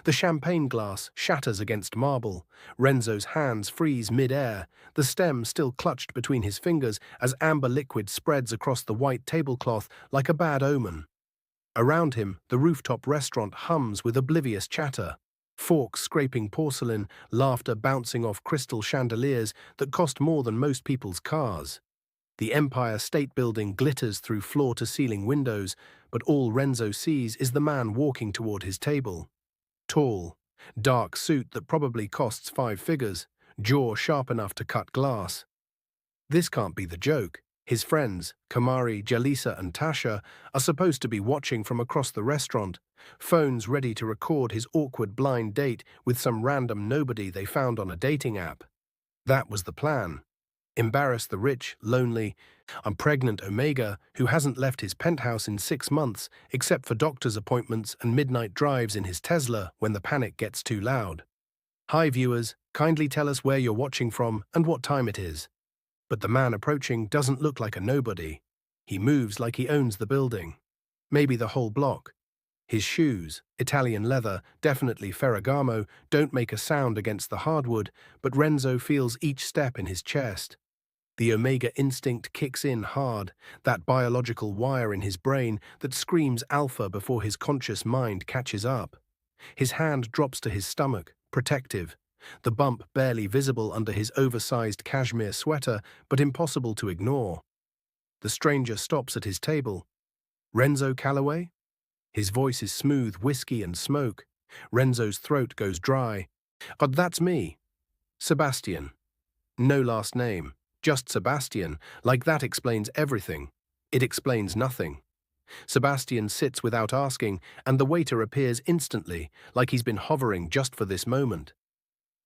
The champagne glass shatters against marble. Renzo's hands freeze mid-air, the stem still clutched between his fingers as amber liquid spreads across the white tablecloth like a bad omen. Around him, the rooftop restaurant hums with oblivious chatter. Forks scraping porcelain, laughter bouncing off crystal chandeliers that cost more than most people's cars. The Empire State Building glitters through floor-to-ceiling windows, but all Renzo sees is the man walking toward his table. Tall, dark suit that probably costs 5 figures, jaw sharp enough to cut glass. This can't be the joke. His friends, Kamari, Jalisa and Tasha, are supposed to be watching from across the restaurant, phones ready to record his awkward blind date with some random nobody they found on a dating app. That was the plan. Embarrass the rich, lonely, and pregnant Omega who hasn't left his penthouse in 6 months except for doctor's appointments and midnight drives in his Tesla when the panic gets too loud. Hi viewers, kindly tell us where you're watching from and what time it is. But the man approaching doesn't look like a nobody. He moves like he owns the building. Maybe the whole block. His shoes, Italian leather, definitely Ferragamo, don't make a sound against the hardwood, but Renzo feels each step in his chest. The Omega instinct kicks in hard, that biological wire in his brain that screams alpha before his conscious mind catches up. His hand drops to his stomach, protective, the bump barely visible under his oversized cashmere sweater, but impossible to ignore. The stranger stops at his table. Renzo Calloway? His voice is smooth whiskey and smoke. Renzo's throat goes dry. But that's me. Sebastian. No last name. Just Sebastian, like that explains everything. It explains nothing. Sebastian sits without asking, and the waiter appears instantly, like he's been hovering just for this moment.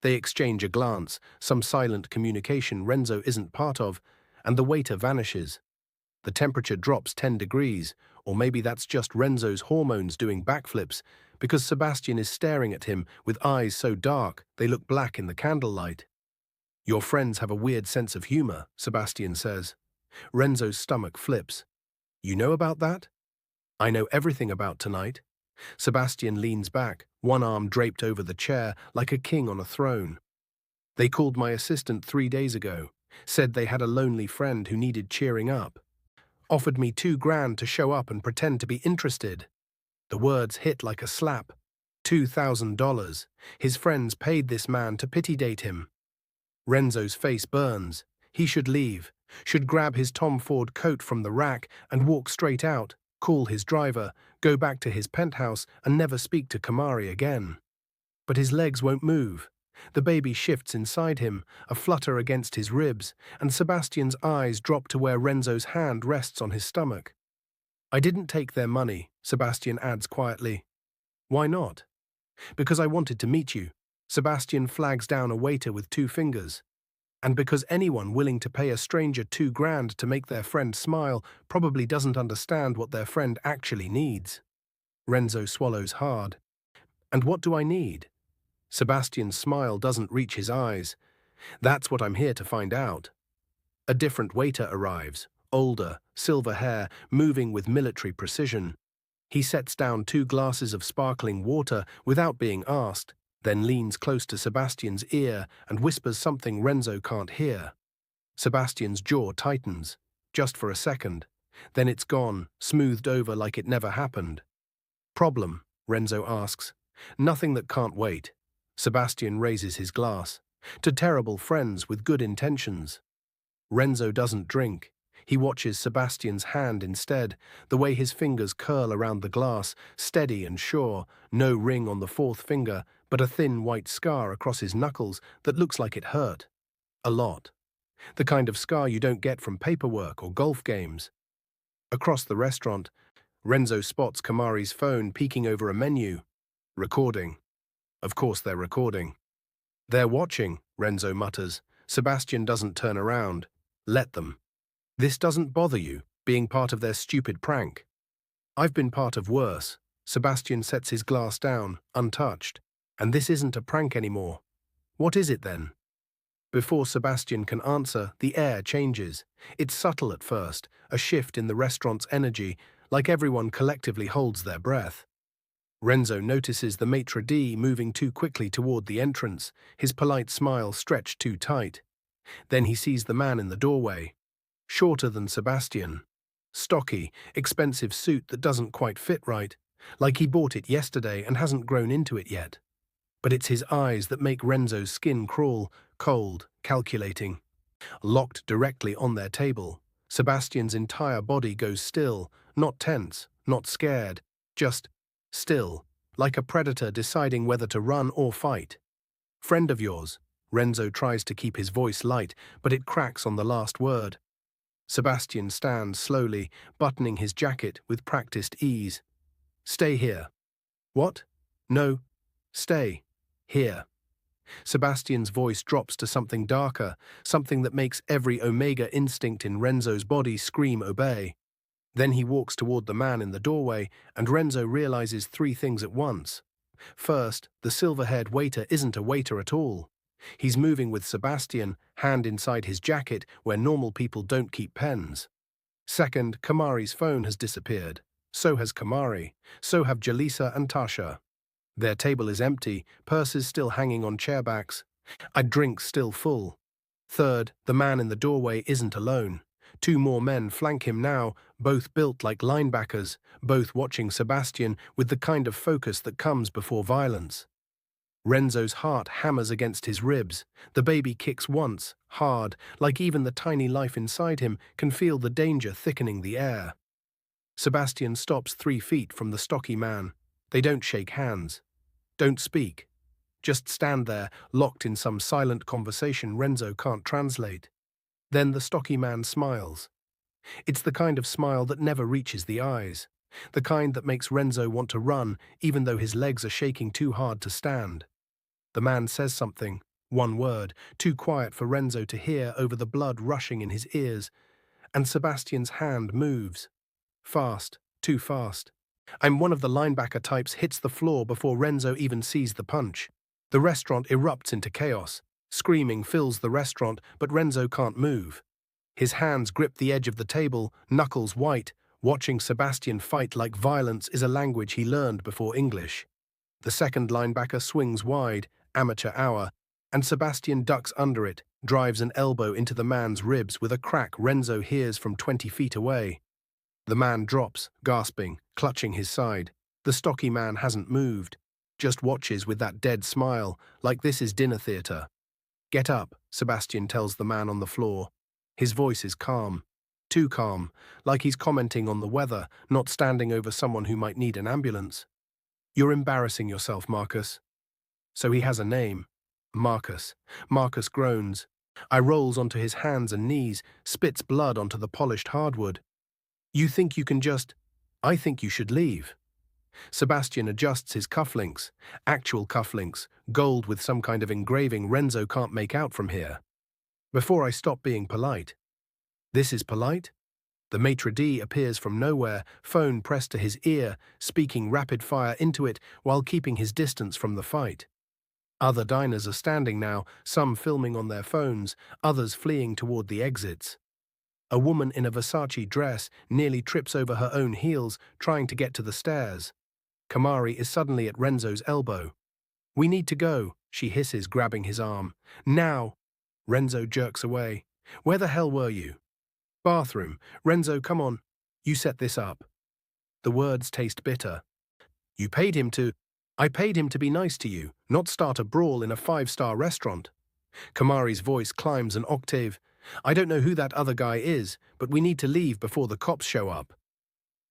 They exchange a glance, some silent communication Renzo isn't part of, and the waiter vanishes. The temperature drops 10 degrees, or maybe that's just Renzo's hormones doing backflips, because Sebastian is staring at him with eyes so dark they look black in the candlelight. Your friends have a weird sense of humor, Sebastian says. Renzo's stomach flips. You know about that? I know everything about tonight. Sebastian leans back, one arm draped over the chair like a king on a throne. They called my assistant 3 days ago, said they had a lonely friend who needed cheering up. Offered me $2,000 to show up and pretend to be interested. The words hit like a slap. $2,000. His friends paid this man to pity date him. Renzo's face burns. He should leave, should grab his Tom Ford coat from the rack and walk straight out, call his driver, go back to his penthouse and never speak to Kamari again. But his legs won't move. The baby shifts inside him, a flutter against his ribs, and Sebastian's eyes drop to where Renzo's hand rests on his stomach. I didn't take their money, Sebastian adds quietly. Why not? Because I wanted to meet you. Sebastian flags down a waiter with 2 fingers. And because anyone willing to pay a stranger $2,000 to make their friend smile probably doesn't understand what their friend actually needs. Renzo swallows hard. And what do I need? Sebastian's smile doesn't reach his eyes. That's what I'm here to find out. A different waiter arrives, older, silver hair, moving with military precision. He sets down 2 glasses of sparkling water without being asked, then leans close to Sebastian's ear and whispers something Renzo can't hear. Sebastian's jaw tightens, just for a second. Then it's gone, smoothed over like it never happened. Problem? Renzo asks. Nothing that can't wait. Sebastian raises his glass. To terrible friends with good intentions. Renzo doesn't drink. He watches Sebastian's hand instead, the way his fingers curl around the glass, steady and sure, no ring on the 4th finger, but a thin white scar across his knuckles that looks like it hurt. A lot. The kind of scar you don't get from paperwork or golf games. Across the restaurant, Renzo spots Kamari's phone peeking over a menu. Recording. Of course they're recording. They're watching, Renzo mutters. Sebastian doesn't turn around. Let them. This doesn't bother you, being part of their stupid prank. I've been part of worse. Sebastian sets his glass down, untouched. And this isn't a prank anymore. What is it then? Before Sebastian can answer, the air changes. It's subtle at first, a shift in the restaurant's energy, like everyone collectively holds their breath. Renzo notices the maitre d' moving too quickly toward the entrance, his polite smile stretched too tight. Then he sees the man in the doorway. Shorter than Sebastian. Stocky, expensive suit that doesn't quite fit right, like he bought it yesterday and hasn't grown into it yet. But it's his eyes that make Renzo's skin crawl, cold, calculating. Locked directly on their table, Sebastian's entire body goes still, not tense, not scared, just still, like a predator deciding whether to run or fight. Friend of yours. Renzo tries to keep his voice light, but it cracks on the last word. Sebastian stands slowly, buttoning his jacket with practiced ease. Stay here. What? No. Stay. Here. Sebastian's voice drops to something darker, something that makes every omega instinct in Renzo's body scream obey. Then he walks toward the man in the doorway, and Renzo realizes three things at once. First, the silver-haired waiter isn't a waiter at all. He's moving with Sebastian, hand inside his jacket where normal people don't keep pens. Second, Kamari's phone has disappeared. So has Kamari. So have Jalisa and Tasha. Their table is empty, purses still hanging on chairbacks. Drinks still full. Third, the man in the doorway isn't alone. Two more men flank him now, both built like linebackers, both watching Sebastian with the kind of focus that comes before violence. Renzo's heart hammers against his ribs. The baby kicks once, hard, like even the tiny life inside him can feel the danger thickening the air. Sebastian stops 3 feet from the stocky man. They don't shake hands. Don't speak. Just stand there, locked in some silent conversation Renzo can't translate. Then the stocky man smiles. It's the kind of smile that never reaches the eyes. The kind that makes Renzo want to run, even though his legs are shaking too hard to stand. The man says something, one word, too quiet for Renzo to hear over the blood rushing in his ears, and Sebastian's hand moves. Fast, too fast. One of the linebacker types hits the floor before Renzo even sees the punch. The restaurant erupts into chaos. Screaming fills the restaurant, but Renzo can't move. His hands grip the edge of the table, knuckles white. Watching Sebastian fight like violence is a language he learned before English. The second linebacker swings wide, amateur hour, and Sebastian ducks under it, drives an elbow into the man's ribs with a crack Renzo hears from 20 feet away. The man drops, gasping, clutching his side. The stocky man hasn't moved, just watches with that dead smile, like this is dinner theater. Get up, Sebastian tells the man on the floor. His voice is calm. Too calm, like he's commenting on the weather, not standing over someone who might need an ambulance. You're embarrassing yourself, Marcus. So he has a name. Marcus. Marcus groans. Rolls onto his hands and knees, spits blood onto the polished hardwood. You think you can just... I think you should leave. Sebastian adjusts his cufflinks. Actual cufflinks, gold with some kind of engraving Renzo can't make out from here. Before I stop being polite. This is polite? The maitre d' appears from nowhere, phone pressed to his ear, speaking rapid fire into it while keeping his distance from the fight. Other diners are standing now, some filming on their phones, others fleeing toward the exits. A woman in a Versace dress nearly trips over her own heels, trying to get to the stairs. Kamari is suddenly at Renzo's elbow. We need to go, she hisses, grabbing his arm. Now! Renzo jerks away. Where the hell were you? Bathroom. Renzo, come on. You set this up. The words taste bitter. You paid him to... I paid him to be nice to you, not start a brawl in a 5-star restaurant. Kamari's voice climbs an octave. I don't know who that other guy is, but we need to leave before the cops show up.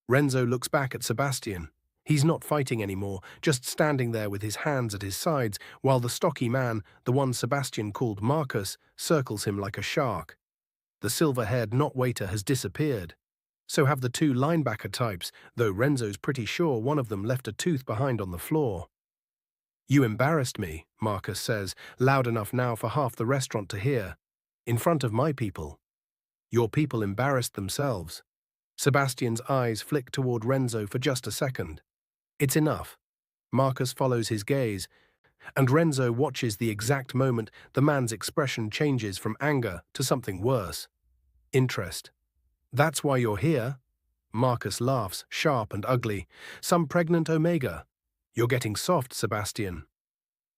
Renzo looks back at Sebastian. He's not fighting anymore, just standing there with his hands at his sides, while the stocky man, the one Sebastian called Marcus, circles him like a shark. The silver-haired not-waiter has disappeared. So have the 2 linebacker types, though Renzo's pretty sure one of them left a tooth behind on the floor. You embarrassed me, Marcus says, loud enough now for half the restaurant to hear. In front of my people. Your people embarrassed themselves. Sebastian's eyes flick toward Renzo for just a second. It's enough. Marcus follows his gaze, and Renzo watches the exact moment the man's expression changes from anger to something worse. Interest. That's why you're here? Marcus laughs, sharp and ugly. Some pregnant omega. You're getting soft, Sebastian.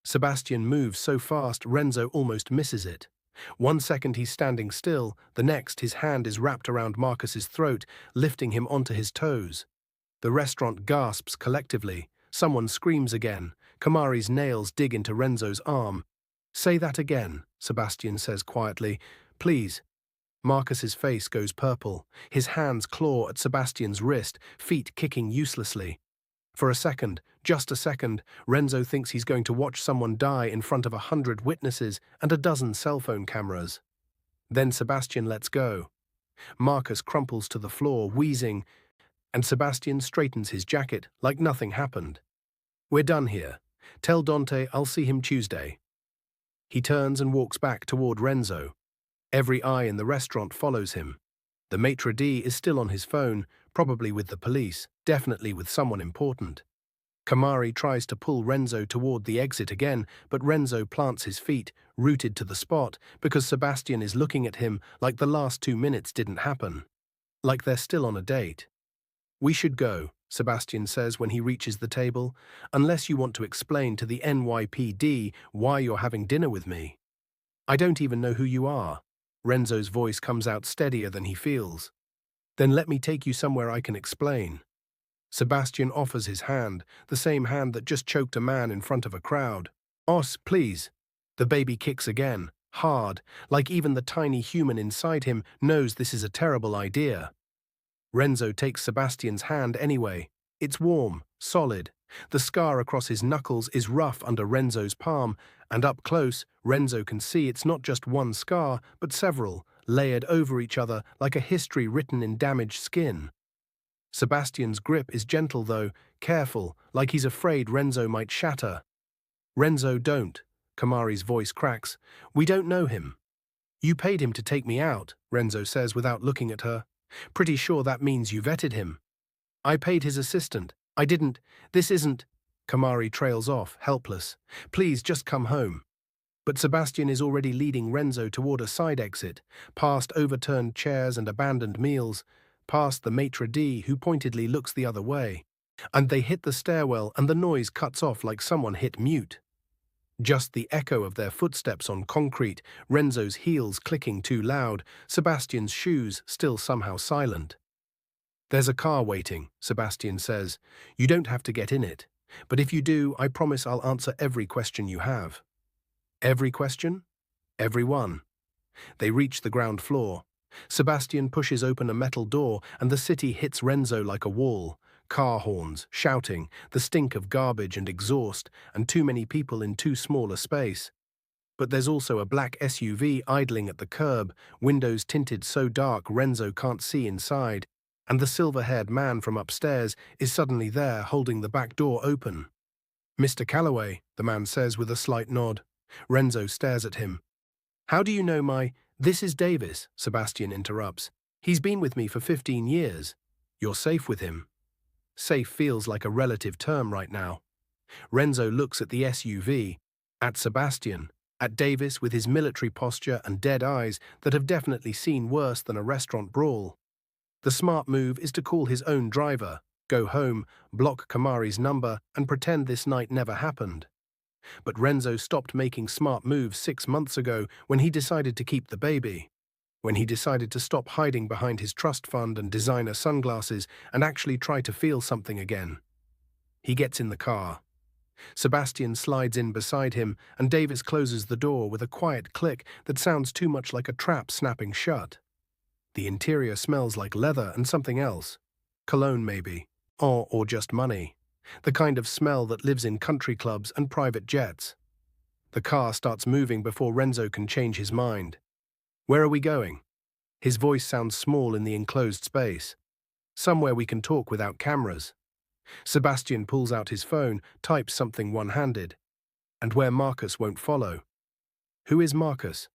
Sebastian moves so fast Renzo almost misses it. 1 second he's standing still, the next his hand is wrapped around Marcus's throat, lifting him onto his toes. The restaurant gasps collectively. Someone screams again. Kamari's nails dig into Renzo's arm. Say that again, Sebastian says quietly. Please. Marcus's face goes purple. His hands claw at Sebastian's wrist, feet kicking uselessly. For a second, just a second, Renzo thinks he's going to watch someone die in front of 100 witnesses and a dozen cell phone cameras. Then Sebastian lets go. Marcus crumples to the floor, wheezing, and Sebastian straightens his jacket like nothing happened. We're done here. Tell Dante I'll see him Tuesday. He turns and walks back toward Renzo. Every eye in the restaurant follows him. The maitre d' is still on his phone, probably with the police, definitely with someone important. Kamari tries to pull Renzo toward the exit again, but Renzo plants his feet, rooted to the spot, because Sebastian is looking at him like the last 2 minutes didn't happen. Like they're still on a date. We should go, Sebastian says when he reaches the table, unless you want to explain to the NYPD why you're having dinner with me. I don't even know who you are. Renzo's voice comes out steadier than he feels. Then let me take you somewhere I can explain. Sebastian offers his hand, the same hand that just choked a man in front of a crowd. Os, please. The baby kicks again, hard, like even the tiny human inside him knows this is a terrible idea. Renzo takes Sebastian's hand anyway. It's warm, solid. The scar across his knuckles is rough under Renzo's palm, and up close, Renzo can see it's not just one scar, but several, layered over each other like a history written in damaged skin. Sebastian's grip is gentle though, careful, like he's afraid Renzo might shatter. Renzo, don't. Kamari's voice cracks. We don't know him. You paid him to take me out, Renzo says without looking at her. Pretty sure that means you vetted him. I paid his assistant. I didn't. This isn't. Kamari trails off, helpless. Please, just come home. But Sebastian is already leading Renzo toward a side exit, past overturned chairs and abandoned meals, past the maitre d' who pointedly looks the other way. And they hit the stairwell and the noise cuts off like someone hit mute. Just the echo of their footsteps on concrete, Renzo's heels clicking too loud, Sebastian's shoes still somehow silent. There's a car waiting, Sebastian says. You don't have to get in it. But if you do, I promise I'll answer every question you have. Every question? Every one. They reach the ground floor. Sebastian pushes open a metal door and the city hits Renzo like a wall. Car horns, shouting, the stink of garbage and exhaust, and too many people in too small a space. But there's also a black SUV idling at the curb, windows tinted so dark Renzo can't see inside, and the silver-haired man from upstairs is suddenly there holding the back door open. Mr. Calloway, the man says with a slight nod. Renzo stares at him. How do you know my— This is Davis, Sebastian interrupts. He's been with me for 15 years. You're safe with him. Safe feels like a relative term right now. Renzo looks at the SUV, at Sebastian, at Davis with his military posture and dead eyes that have definitely seen worse than a restaurant brawl. The smart move is to call his own driver, go home, block Kamari's number, and pretend this night never happened. But Renzo stopped making smart moves 6 months ago when he decided to keep the baby. When he decided to stop hiding behind his trust fund and designer sunglasses and actually try to feel something again. He gets in the car. Sebastian slides in beside him and Davis closes the door with a quiet click that sounds too much like a trap snapping shut. The interior smells like leather and something else. Cologne maybe. Or just money. The kind of smell that lives in country clubs and private jets. The car starts moving before Renzo can change his mind. Where are we going? His voice sounds small in the enclosed space. Somewhere we can talk without cameras. Sebastian pulls out his phone, types something one-handed. And where Marcus won't follow. Who is Marcus?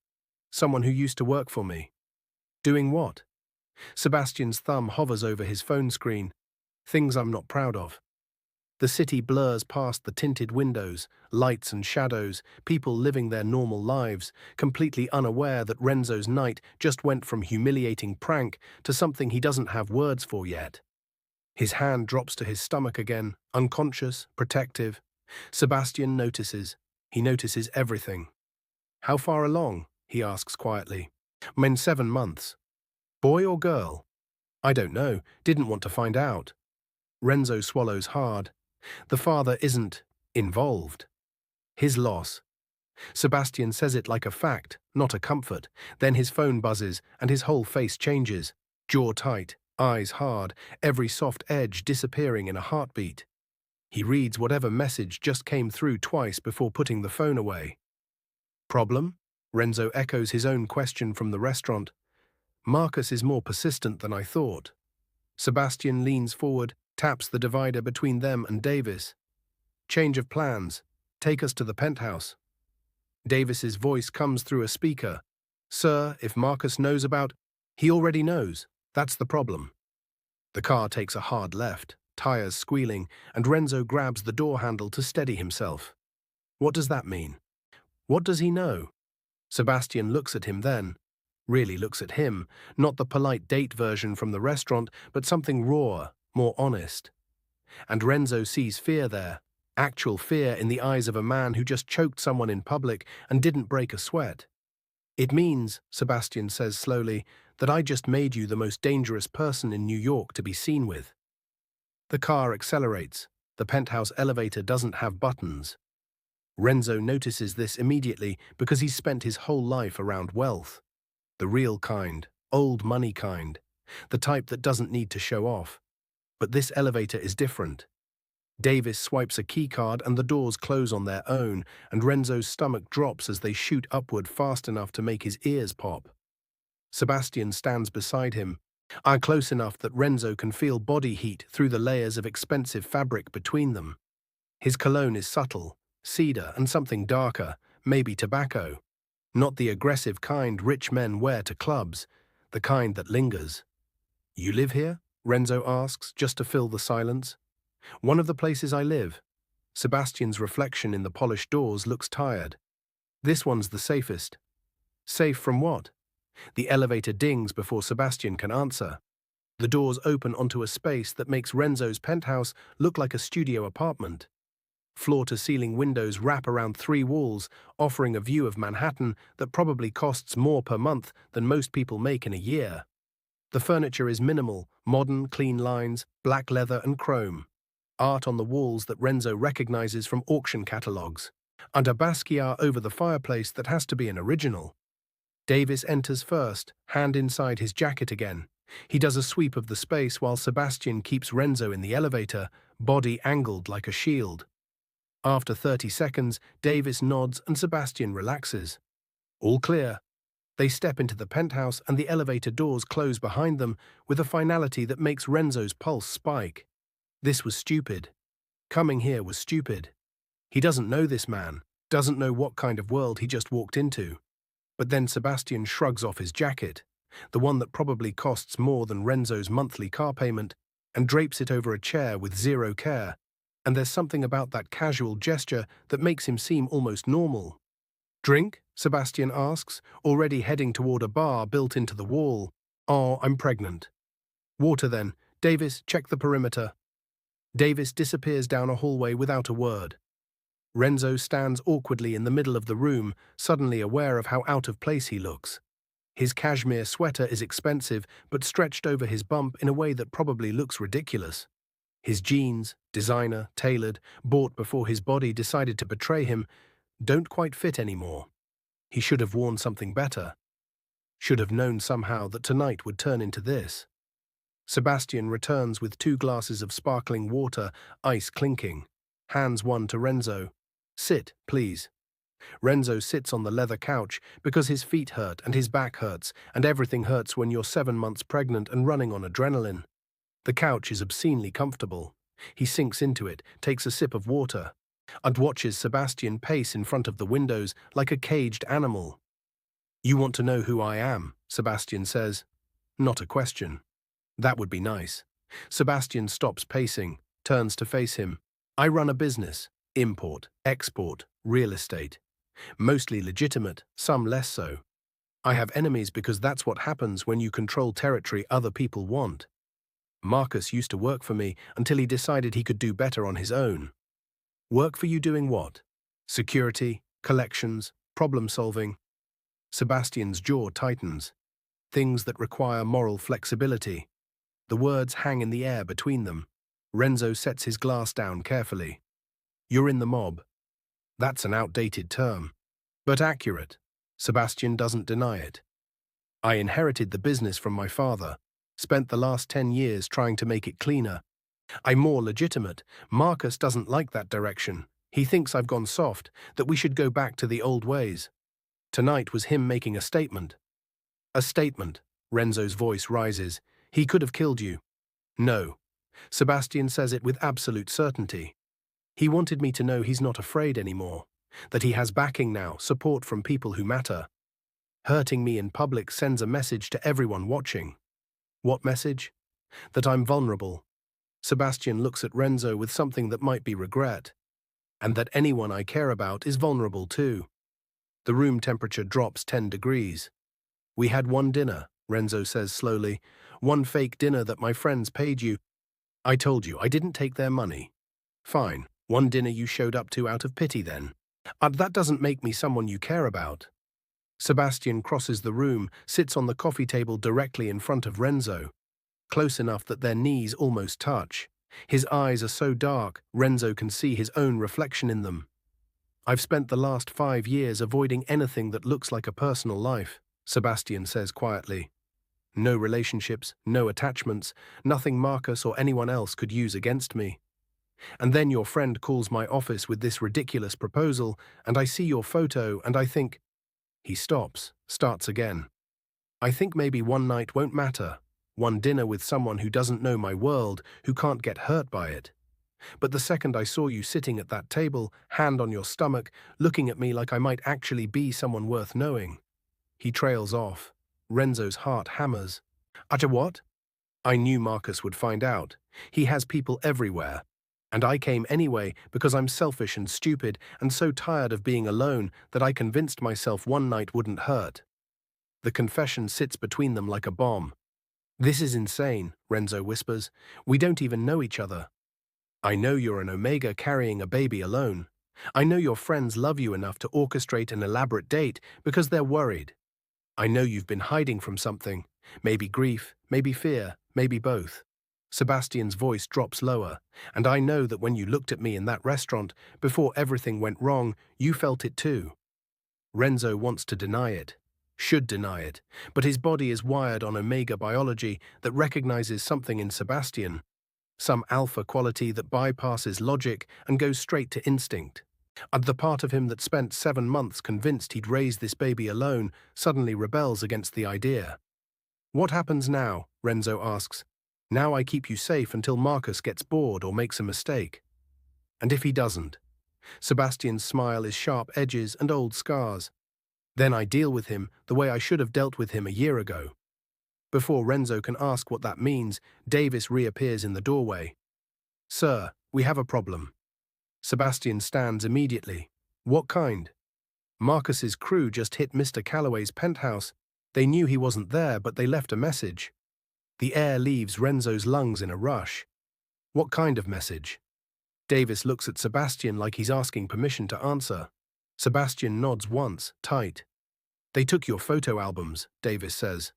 Someone who used to work for me. Doing what? Sebastian's thumb hovers over his phone screen. Things I'm not proud of. The city blurs past the tinted windows, lights and shadows, people living their normal lives, completely unaware that Renzo's night just went from humiliating prank to something he doesn't have words for yet. His hand drops to his stomach again, unconscious, protective. Sebastian notices. He notices everything. How far along? He asks quietly. I'm in 7 months. Boy or girl? I don't know. Didn't want to find out. Renzo swallows hard. The father isn't involved. His loss. Sebastian says it like a fact, not a comfort. Then his phone buzzes and his whole face changes. Jaw tight, eyes hard, every soft edge disappearing in a heartbeat. He reads whatever message just came through twice before putting the phone away. Problem? Renzo echoes his own question from the restaurant. Marcus is more persistent than I thought. Sebastian leans forward, taps the divider between them and Davis. Change of plans. Take us to the penthouse. Davis's voice comes through a speaker. Sir, if Marcus knows about... He already knows. That's the problem. The car takes a hard left, tires squealing, and Renzo grabs the door handle to steady himself. What does that mean? What does he know? Sebastian looks at him then. Really looks at him, not the polite date version from the restaurant, but something rawer, more honest. And Renzo sees fear there, actual fear in the eyes of a man who just choked someone in public and didn't break a sweat. It means, Sebastian says slowly, that I just made you the most dangerous person in New York to be seen with. The car accelerates. The penthouse elevator doesn't have buttons. Renzo notices this immediately because he's spent his whole life around wealth. The real kind, old money kind, the type that doesn't need to show off. But this elevator is different. Davis swipes a keycard and the doors close on their own, and Renzo's stomach drops as they shoot upward fast enough to make his ears pop. Sebastian stands beside him, close enough that Renzo can feel body heat through the layers of expensive fabric between them. His cologne is subtle, cedar and something darker, maybe tobacco. Not the aggressive kind rich men wear to clubs, the kind that lingers. You live here? Renzo asks, just to fill the silence. One of the places I live. Sebastian's reflection in the polished doors looks tired. This one's the safest. Safe from what? The elevator dings before Sebastian can answer. The doors open onto a space that makes Renzo's penthouse look like a studio apartment. Floor-to-ceiling windows wrap around 3 walls, offering a view of Manhattan that probably costs more per month than most people make in a year. The furniture is minimal, modern, clean lines, black leather and chrome. Art on the walls that Renzo recognizes from auction catalogs, and a Basquiat over the fireplace that has to be an original. Davis enters first, hand inside his jacket again. He does a sweep of the space while Sebastian keeps Renzo in the elevator, body angled like a shield. After 30 seconds, Davis nods and Sebastian relaxes. All clear. They step into the penthouse and the elevator doors close behind them with a finality that makes Renzo's pulse spike. This was stupid. Coming here was stupid. He doesn't know this man, doesn't know what kind of world he just walked into. But then Sebastian shrugs off his jacket, the one that probably costs more than Renzo's monthly car payment, and drapes it over a chair with zero care. And there's something about that casual gesture that makes him seem almost normal. Drink? Sebastian asks, already heading toward a bar built into the wall. Oh, I'm pregnant. Water then. Davis, check the perimeter. Davis disappears down a hallway without a word. Renzo stands awkwardly in the middle of the room, suddenly aware of how out of place he looks. His cashmere sweater is expensive, but stretched over his bump in a way that probably looks ridiculous. His jeans, designer, tailored, bought before his body decided to betray him, don't quite fit anymore. He should have worn something better. Should have known somehow that tonight would turn into this. Sebastian returns with 2 glasses of sparkling water, ice clinking. Hands one to Renzo. Sit, please. Renzo sits on the leather couch because his feet hurt and his back hurts, and everything hurts when you're 7 months pregnant and running on adrenaline. The couch is obscenely comfortable. He sinks into it, takes a sip of water, and watches Sebastian pace in front of the windows like a caged animal. You want to know who I am, Sebastian says. Not a question. That would be nice. Sebastian stops pacing, turns to face him. I run a business. Import, export, real estate. Mostly legitimate, some less so. I have enemies because that's what happens when you control territory other people want. Marcus used to work for me until he decided he could do better on his own. Work for you doing what? Security, collections, problem solving. Sebastian's jaw tightens. Things that require moral flexibility. The words hang in the air between them. Renzo sets his glass down carefully. You're in the mob. That's an outdated term, but accurate. Sebastian doesn't deny it. I inherited the business from my father, spent the last 10 years trying to make it cleaner. I'm more legitimate. Marcus doesn't like that direction. He thinks I've gone soft, that we should go back to the old ways. Tonight was him making a statement. A statement. Renzo's voice rises. He could have killed you. No. Sebastian says it with absolute certainty. He wanted me to know he's not afraid anymore, that he has backing now, support from people who matter. Hurting me in public sends a message to everyone watching. What message? That I'm vulnerable. Sebastian looks at Renzo with something that might be regret, and that anyone I care about is vulnerable too. The room temperature drops 10 degrees. We had one dinner, Renzo says slowly, one fake dinner that my friends paid you. I told you I didn't take their money. Fine, one dinner you showed up to out of pity then. That doesn't make me someone you care about. Sebastian crosses the room, sits on the coffee table directly in front of Renzo, close enough that their knees almost touch. His eyes are so dark, Renzo can see his own reflection in them. I've spent the last 5 years avoiding anything that looks like a personal life, Sebastian says quietly. No relationships, no attachments, nothing Marcus or anyone else could use against me. And then your friend calls my office with this ridiculous proposal, and I see your photo, and I think... He stops, starts again. I think maybe one night won't matter. One dinner with someone who doesn't know my world, who can't get hurt by it. But the second I saw you sitting at that table, hand on your stomach, looking at me like I might actually be someone worth knowing. He trails off. Renzo's heart hammers. Utter what? I knew Marcus would find out. He has people everywhere. And I came anyway because I'm selfish and stupid and so tired of being alone that I convinced myself one night wouldn't hurt. The confession sits between them like a bomb. This is insane, Renzo whispers. We don't even know each other. I know you're an Omega carrying a baby alone. I know your friends love you enough to orchestrate an elaborate date because they're worried. I know you've been hiding from something. Maybe grief, maybe fear, maybe both. Sebastian's voice drops lower, and I know that when you looked at me in that restaurant, before everything went wrong, you felt it too. Renzo wants to deny it, should deny it, but his body is wired on Omega biology that recognizes something in Sebastian, some alpha quality that bypasses logic and goes straight to instinct. And the part of him that spent 7 months convinced he'd raise this baby alone suddenly rebels against the idea. What happens now? Renzo asks. Now I keep you safe until Marcus gets bored or makes a mistake. And if he doesn't? Sebastian's smile is sharp edges and old scars. Then I deal with him the way I should have dealt with him a year ago. Before Renzo can ask what that means, Davis reappears in the doorway. Sir, we have a problem. Sebastian stands immediately. What kind? Marcus's crew just hit Mr. Calloway's penthouse. They knew he wasn't there, but they left a message. The air leaves Renzo's lungs in a rush. What kind of message? Davis looks at Sebastian like he's asking permission to answer. Sebastian nods once, tight. They took your photo albums, Davis says.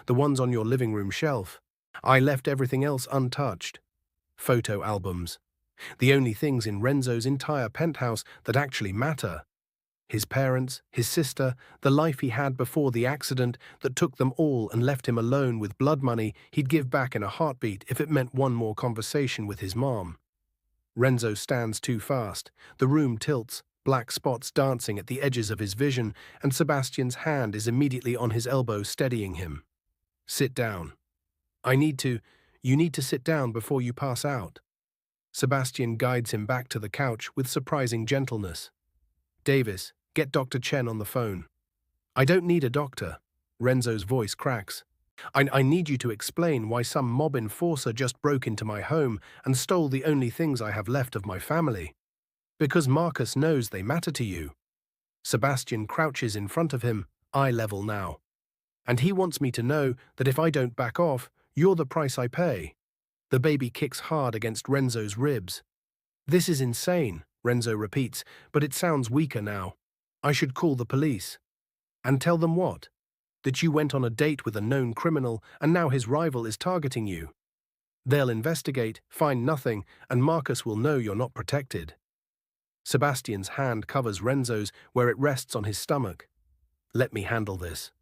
The ones on your living room shelf. I left everything else untouched. Photo albums. The only things in Renzo's entire penthouse that actually matter. His parents, his sister, the life he had before the accident that took them all and left him alone with blood money he'd give back in a heartbeat if it meant one more conversation with his mom. Renzo stands too fast. The room tilts, black spots dancing at the edges of his vision, and Sebastian's hand is immediately on his elbow steadying him. Sit down. You need to sit down before you pass out. Sebastian guides him back to the couch with surprising gentleness. Davis, get Dr. Chen on the phone. I don't need a doctor. Renzo's voice cracks. I need you to explain why some mob enforcer just broke into my home and stole the only things I have left of my family. Because Marcus knows they matter to you. Sebastian crouches in front of him, eye level now. And he wants me to know that if I don't back off, you're the price I pay. The baby kicks hard against Renzo's ribs. This is insane, Renzo repeats, but it sounds weaker now. I should call the police. And tell them what? That you went on a date with a known criminal and now his rival is targeting you. They'll investigate, find nothing, and Marcus will know you're not protected. Sebastian's hand covers Renzo's where it rests on his stomach. Let me handle this.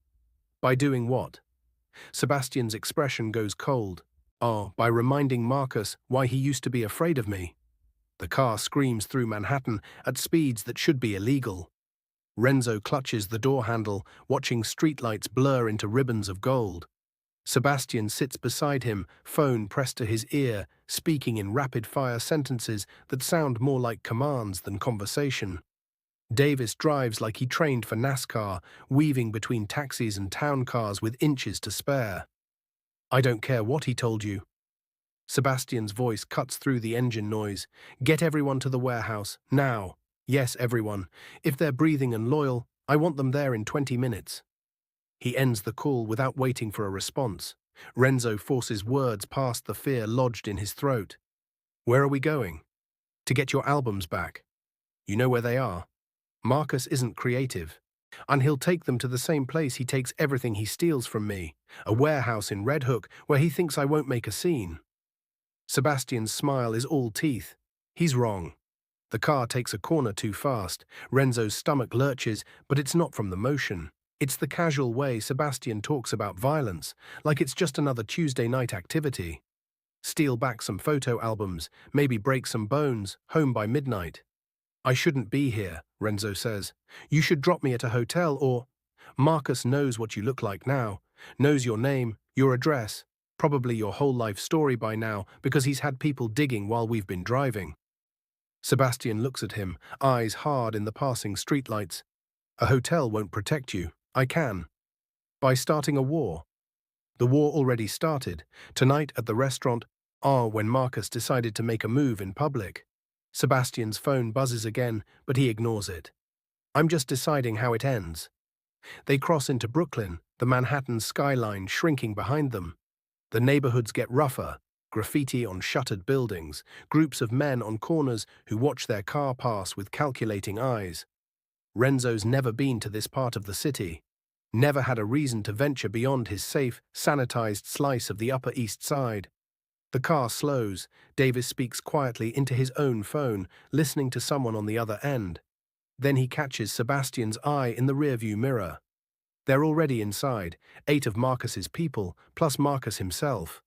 By doing what? Sebastian's expression goes cold. Oh, by reminding Marcus why he used to be afraid of me. The car screams through Manhattan at speeds that should be illegal. Renzo clutches the door handle, watching streetlights blur into ribbons of gold. Sebastian sits beside him, phone pressed to his ear, speaking in rapid-fire sentences that sound more like commands than conversation. Davis drives like he trained for NASCAR, weaving between taxis and town cars with inches to spare. I don't care what he told you. Sebastian's voice cuts through the engine noise. Get everyone to the warehouse, now. Yes, everyone. If they're breathing and loyal, I want them there in 20 minutes. He ends the call without waiting for a response. Renzo forces words past the fear lodged in his throat. Where are we going? To get your albums back. You know where they are. Marcus isn't creative. And he'll take them to the same place he takes everything he steals from me, a warehouse in Red Hook where he thinks I won't make a scene. Sebastian's smile is all teeth. He's wrong. The car takes a corner too fast. Renzo's stomach lurches, but it's not from the motion. It's the casual way Sebastian talks about violence, like it's just another Tuesday night activity. Steal back some photo albums, maybe break some bones, home by midnight. I shouldn't be here, Renzo says. You should drop me at a hotel or… Marcus knows what you look like now, knows your name, your address, probably your whole life story by now because he's had people digging while we've been driving. Sebastian looks at him, eyes hard in the passing streetlights. A hotel won't protect you. I can. By starting a war. The war already started, tonight at the restaurant, when Marcus decided to make a move in public. Sebastian's phone buzzes again, but he ignores it. I'm just deciding how it ends. They cross into Brooklyn, the Manhattan skyline shrinking behind them. The neighborhoods get rougher, graffiti on shuttered buildings, groups of men on corners who watch their car pass with calculating eyes. Renzo's never been to this part of the city, never had a reason to venture beyond his safe, sanitized slice of the Upper East Side. The car slows. Davis speaks quietly into his own phone, listening to someone on the other end. Then he catches Sebastian's eye in the rearview mirror. They're already inside, 8 of Marcus's people, plus Marcus himself.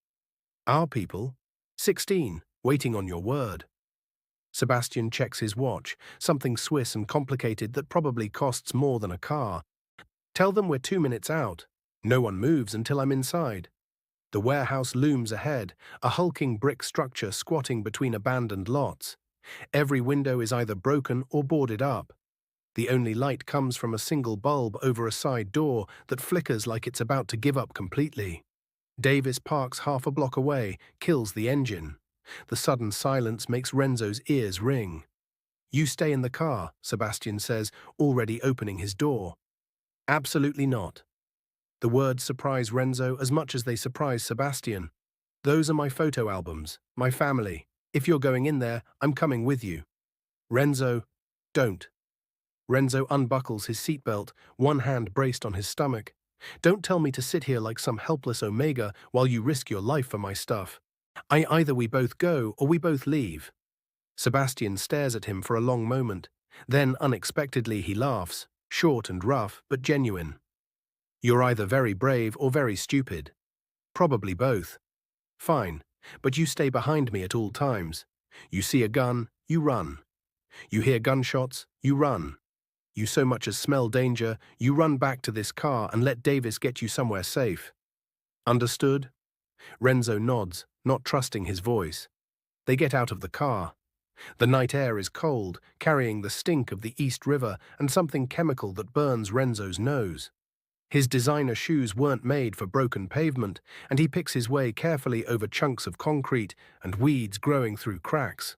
Our people? 16, waiting on your word. Sebastian checks his watch, something Swiss and complicated that probably costs more than a car. Tell them we're 2 minutes out. No one moves until I'm inside. The warehouse looms ahead, a hulking brick structure squatting between abandoned lots. Every window is either broken or boarded up. The only light comes from a single bulb over a side door that flickers like it's about to give up completely. Davis parks half a block away, kills the engine. The sudden silence makes Renzo's ears ring. You stay in the car, Sebastian says, already opening his door. Absolutely not. The words surprise Renzo as much as they surprise Sebastian. Those are my photo albums, my family. If you're going in there, I'm coming with you. Renzo, don't. Renzo unbuckles his seatbelt, one hand braced on his stomach. Don't tell me to sit here like some helpless omega while you risk your life for my stuff. Either we both go or we both leave. Sebastian stares at him for a long moment. Then, unexpectedly, he laughs, short and rough, but genuine. You're either very brave or very stupid. Probably both. Fine, but you stay behind me at all times. You see a gun, you run. You hear gunshots, you run. You so much as smell danger, you run back to this car and let Davis get you somewhere safe. Understood? Renzo nods, not trusting his voice. They get out of the car. The night air is cold, carrying the stink of the East River and something chemical that burns Renzo's nose. His designer shoes weren't made for broken pavement, and he picks his way carefully over chunks of concrete and weeds growing through cracks.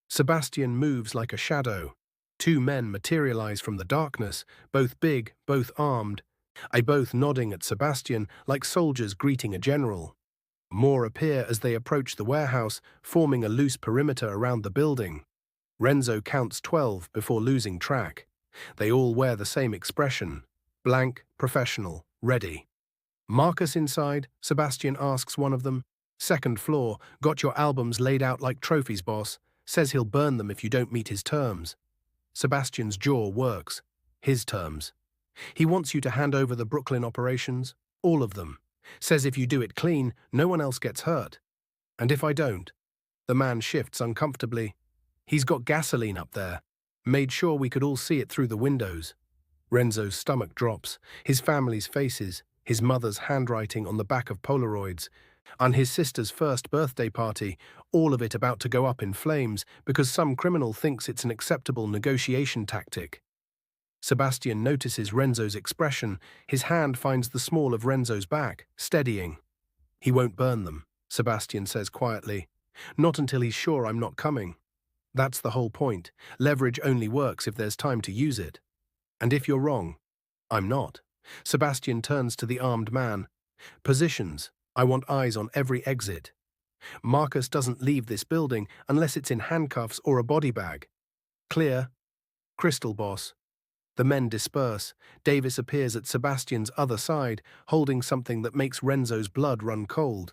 Sebastian moves like a shadow. 2 men materialize from the darkness, both big, both armed, both nodding at Sebastian like soldiers greeting a general. More appear as they approach the warehouse, forming a loose perimeter around the building. Renzo counts 12 before losing track. They all wear the same expression: blank, professional, ready. Marcus inside, Sebastian asks one of them. Second floor, got your albums laid out like trophies, boss. Says he'll burn them if you don't meet his terms. Sebastian's jaw works. His terms. He wants you to hand over the Brooklyn operations, all of them. Says if you do it clean, no one else gets hurt. And if I don't? The man shifts uncomfortably. He's got gasoline up there. Made sure we could all see it through the windows. Renzo's stomach drops, his family's faces, his mother's handwriting on the back of Polaroids, on his sister's first birthday party, all of it about to go up in flames because some criminal thinks it's an acceptable negotiation tactic. Sebastian notices Renzo's expression. His hand finds the small of Renzo's back, steadying. He won't burn them, Sebastian says quietly. Not until he's sure I'm not coming. That's the whole point. Leverage only works if there's time to use it. And if you're wrong, I'm not. Sebastian turns to the armed man. Positions. I want eyes on every exit. Marcus doesn't leave this building unless it's in handcuffs or a body bag. Clear. Crystal, boss. The men disperse. Davis appears at Sebastian's other side, holding something that makes Renzo's blood run cold.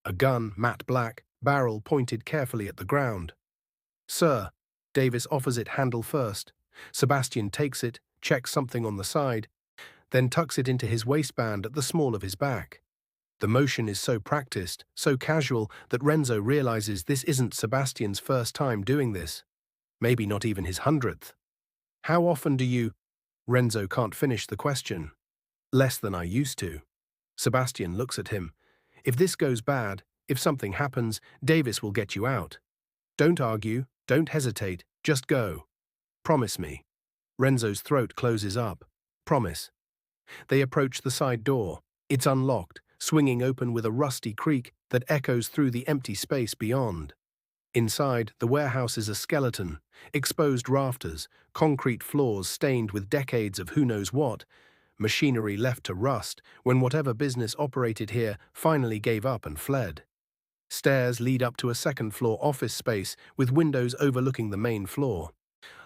A gun, matte black, barrel pointed carefully at the ground. Sir. Davis offers it handle first. Sebastian takes it, checks something on the side, then tucks it into his waistband at the small of his back. The motion is so practiced, so casual, that Renzo realizes this isn't Sebastian's first time doing this. Maybe not even his 100th. How often do you... Renzo can't finish the question. Less than I used to. Sebastian looks at him. If this goes bad, if something happens, Davis will get you out. Don't argue, don't hesitate, just go. Promise me. Renzo's throat closes up. Promise. They approach the side door. It's unlocked, swinging open with a rusty creak that echoes through the empty space beyond. Inside, the warehouse is a skeleton, exposed rafters, concrete floors stained with decades of who knows what, machinery left to rust when whatever business operated here finally gave up and fled. Stairs lead up to a second-floor office space with windows overlooking the main floor.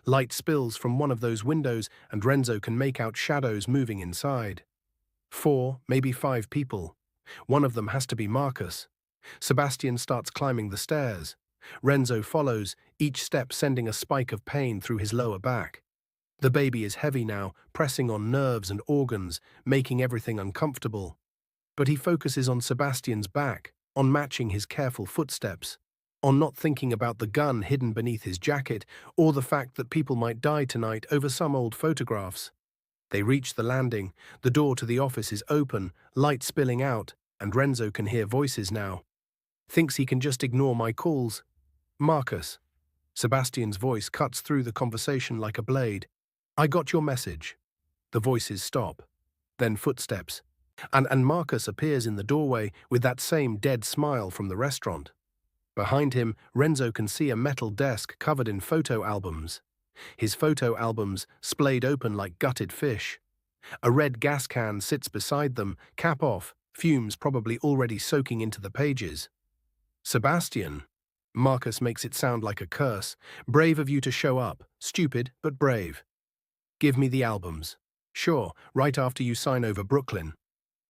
Light spills from one of those windows and Renzo can make out shadows moving inside. 4, maybe 5 people. One of them has to be Marcus. Sebastian starts climbing the stairs. Renzo follows, each step sending a spike of pain through his lower back. The baby is heavy now, pressing on nerves and organs, making everything uncomfortable. But he focuses on Sebastian's back, on matching his careful footsteps, on not thinking about the gun hidden beneath his jacket or the fact that people might die tonight over some old photographs. They reach the landing, the door to the office is open, light spilling out, and Renzo can hear voices now. Thinks he can just ignore my calls. Marcus. Sebastian's voice cuts through the conversation like a blade. I got your message. The voices stop. Then footsteps. And Marcus appears in the doorway with that same dead smile from the restaurant. Behind him, Renzo can see a metal desk covered in photo albums. His photo albums splayed open like gutted fish. A red gas can sits beside them, cap off, fumes probably already soaking into the pages. Sebastian. Marcus makes it sound like a curse. Brave of you to show up. Stupid, but brave. Give me the albums. Sure, right after you sign over Brooklyn.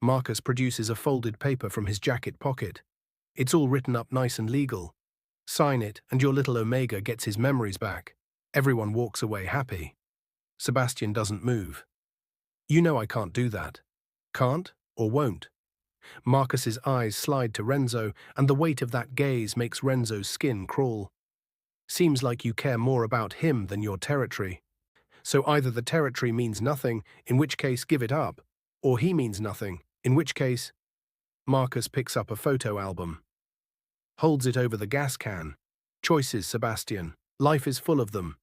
Marcus produces a folded paper from his jacket pocket. It's all written up nice and legal. Sign it, and your little Omega gets his memories back. Everyone walks away happy. Sebastian doesn't move. You know I can't do that. Can't or won't? Marcus's eyes slide to Renzo, and the weight of that gaze makes Renzo's skin crawl. Seems like you care more about him than your territory. So either the territory means nothing, in which case give it up, or he means nothing, in which case... Marcus picks up a photo album. Holds it over the gas can. Choices, Sebastian. Life is full of them.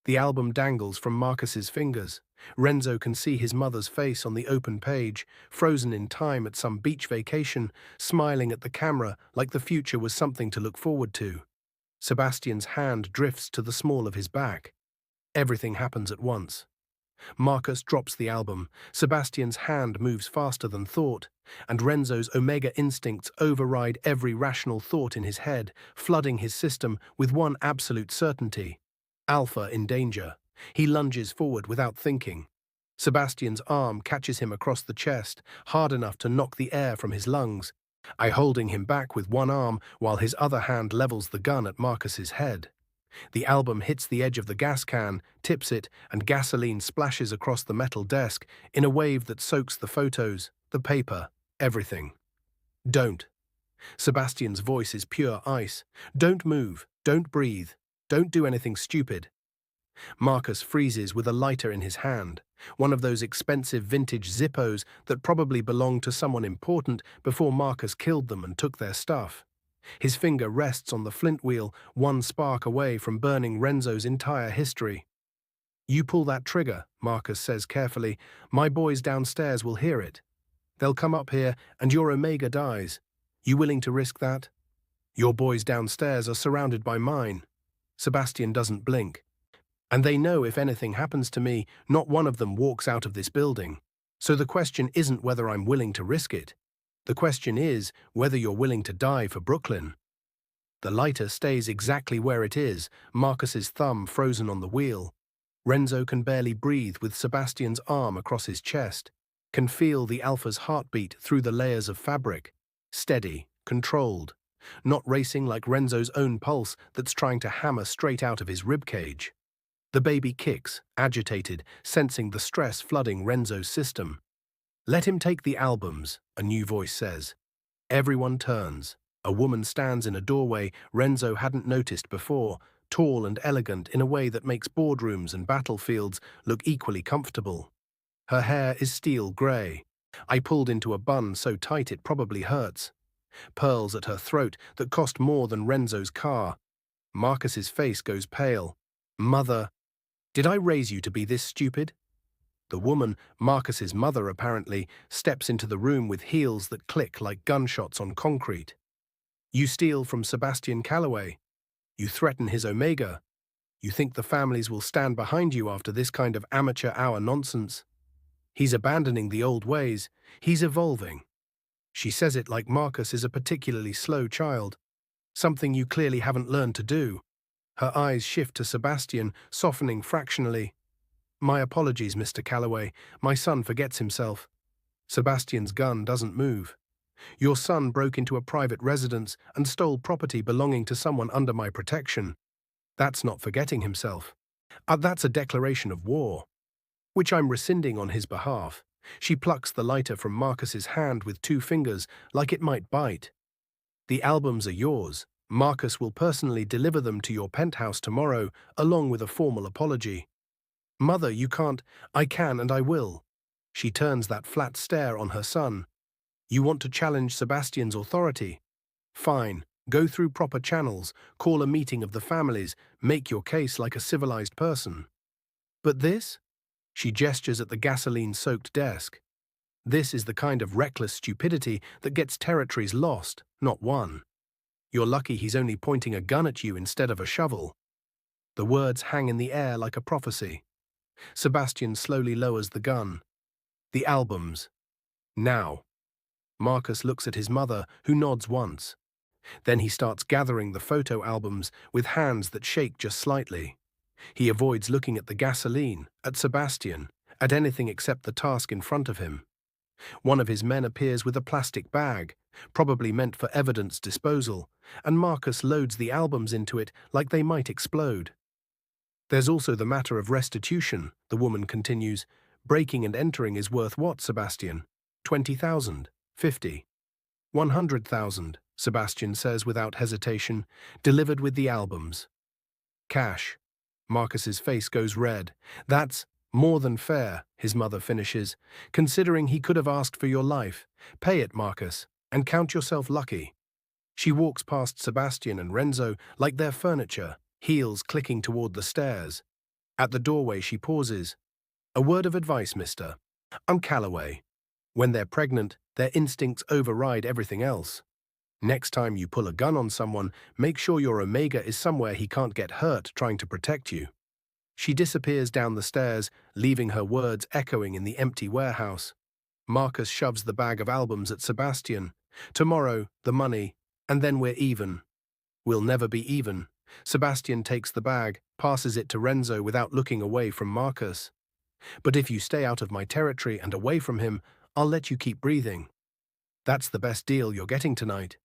The album dangles from Marcus's fingers. Renzo can see his mother's face on the open page, frozen in time at some beach vacation, smiling at the camera like the future was something to look forward to. Sebastian's hand drifts to the small of his back. Everything happens at once. Marcus drops the album, Sebastian's hand moves faster than thought, and Renzo's Omega instincts override every rational thought in his head, flooding his system with one absolute certainty: Alpha in danger. He lunges forward without thinking. Sebastian's arm catches him across the chest, hard enough to knock the air from his lungs. I holding him back with one arm while his other hand levels the gun at Marcus's head. The album hits the edge of the gas can, tips it, and gasoline splashes across the metal desk in a wave that soaks the photos, the paper, everything. Don't. Sebastian's voice is pure ice. Don't move, don't breathe, don't do anything stupid. Marcus freezes with a lighter in his hand, one of those expensive vintage Zippos that probably belonged to someone important before Marcus killed them and took their stuff. His finger rests on the flint wheel, one spark away from burning Renzo's entire history. You pull that trigger, Marcus says carefully. My boys downstairs will hear it. They'll come up here and your Omega dies. You willing to risk that? Your boys downstairs are surrounded by mine. Sebastian doesn't blink. And they know if anything happens to me, not one of them walks out of this building. So the question isn't whether I'm willing to risk it. The question is whether you're willing to die for Brooklyn. The lighter stays exactly where it is, Marcus's thumb frozen on the wheel. Renzo can barely breathe with Sebastian's arm across his chest, can feel the Alpha's heartbeat through the layers of fabric. Steady, controlled, not racing like Renzo's own pulse that's trying to hammer straight out of his ribcage. The baby kicks, agitated, sensing the stress flooding Renzo's system. Let him take the albums, a new voice says. Everyone turns. A woman stands in a doorway Renzo hadn't noticed before, tall and elegant in a way that makes boardrooms and battlefields look equally comfortable. Her hair is steel grey. I pulled into a bun so tight it probably hurts. Pearls at her throat that cost more than Renzo's car. Marcus's face goes pale. Mother, did I raise you to be this stupid? The woman, Marcus's mother apparently, steps into the room with heels that click like gunshots on concrete. You steal from Sebastian Calloway. You threaten his Omega. You think the families will stand behind you after this kind of amateur hour nonsense? He's abandoning the old ways. He's evolving. She says it like Marcus is a particularly slow child, something you clearly haven't learned to do. Her eyes shift to Sebastian, softening fractionally. My apologies, Mr. Calloway. My son forgets himself. Sebastian's gun doesn't move. Your son broke into a private residence and stole property belonging to someone under my protection. That's not forgetting himself. That's a declaration of war, which I'm rescinding on his behalf. She plucks the lighter from Marcus's hand with 2 fingers, like it might bite. The albums are yours. Marcus will personally deliver them to your penthouse tomorrow, along with a formal apology. Mother, you can't. I can and I will. She turns that flat stare on her son. You want to challenge Sebastian's authority? Fine. Go through proper channels, call a meeting of the families, make your case like a civilized person. But this? She gestures at the gasoline-soaked desk. This is the kind of reckless stupidity that gets territories lost, not won. You're lucky he's only pointing a gun at you instead of a shovel. The words hang in the air like a prophecy. Sebastian slowly lowers the gun. The albums. Now. Marcus looks at his mother, who nods once. Then he starts gathering the photo albums with hands that shake just slightly. He avoids looking at the gasoline, at Sebastian, at anything except the task in front of him. One of his men appears with a plastic bag, probably meant for evidence disposal, and Marcus loads the albums into it like they might explode. There's also the matter of restitution, the woman continues. Breaking and entering is worth what, Sebastian? 20,000, 50, 100,000, Sebastian says without hesitation, delivered with the albums. Cash. Marcus's face goes red. That's more than fair, his mother finishes, considering he could have asked for your life. Pay it, Marcus, and count yourself lucky. She walks past Sebastian and Renzo like they're furniture, heels clicking toward the stairs. At the doorway she pauses. A word of advice, mister. I'm Calloway. When they're pregnant, their instincts override everything else. Next time you pull a gun on someone, make sure your Omega is somewhere he can't get hurt trying to protect you. She disappears down the stairs, leaving her words echoing in the empty warehouse. Marcus shoves the bag of albums at Sebastian. Tomorrow, the money, and then we're even. We'll never be even. Sebastian takes the bag, passes it to Renzo without looking away from Marcus. But if you stay out of my territory and away from him, I'll let you keep breathing. That's the best deal you're getting tonight.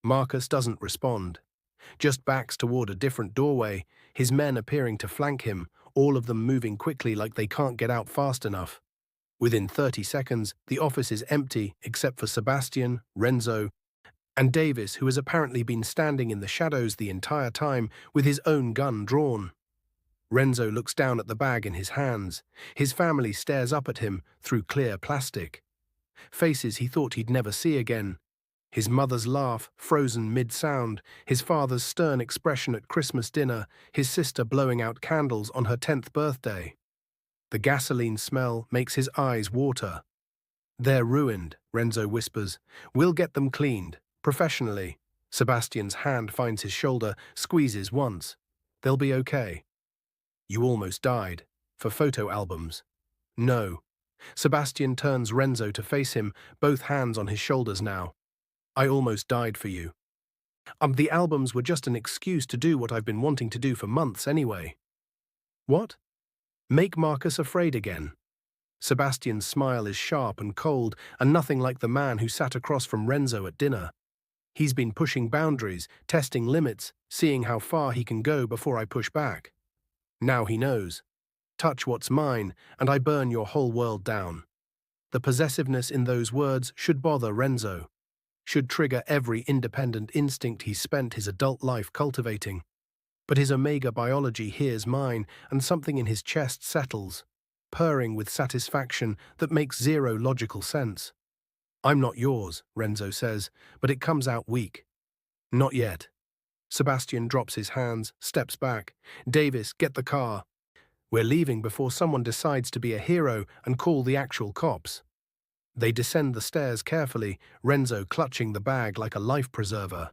Marcus doesn't respond. Just backs toward a different doorway, his men appearing to flank him, all of them moving quickly like they can't get out fast enough. Within 30 seconds, the office is empty except for Sebastian, Renzo, and Davis, who has apparently been standing in the shadows the entire time with his own gun drawn. Renzo looks down at the bag in his hands. His family stares up at him through clear plastic. Faces he thought he'd never see again. His mother's laugh, frozen mid-sound, his father's stern expression at Christmas dinner, his sister blowing out candles on her 10th birthday. The gasoline smell makes his eyes water. They're ruined, Renzo whispers. We'll get them cleaned, professionally. Sebastian's hand finds his shoulder, squeezes once. They'll be okay. You almost died. For photo albums. No. Sebastian turns Renzo to face him, both hands on his shoulders now. I almost died for you. The albums were just an excuse to do what I've been wanting to do for months anyway. What? Make Marcus afraid again. Sebastian's smile is sharp and cold and nothing like the man who sat across from Renzo at dinner. He's been pushing boundaries, testing limits, seeing how far he can go before I push back. Now he knows. Touch what's mine, and I burn your whole world down. The possessiveness in those words should bother Renzo. Should trigger every independent instinct he's spent his adult life cultivating. But his omega biology hears mine, and something in his chest settles, purring with satisfaction that makes zero logical sense. I'm not yours, Renzo says, but it comes out weak. Not yet. Sebastian drops his hands, steps back. Davis, get the car. We're leaving before someone decides to be a hero and call the actual cops. They descend the stairs carefully, Renzo clutching the bag like a life preserver.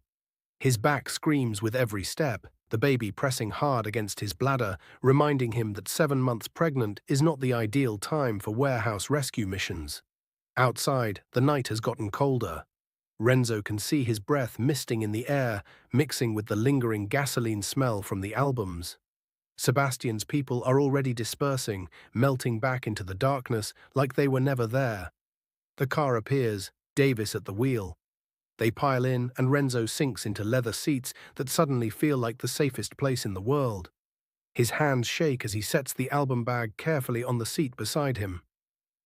His back screams with every step, the baby pressing hard against his bladder, reminding him that 7 months pregnant is not the ideal time for warehouse rescue missions. Outside, the night has gotten colder. Renzo can see his breath misting in the air, mixing with the lingering gasoline smell from the albums. Sebastian's people are already dispersing, melting back into the darkness like they were never there. The car appears, Davis at the wheel. They pile in and Renzo sinks into leather seats that suddenly feel like the safest place in the world. His hands shake as he sets the album bag carefully on the seat beside him.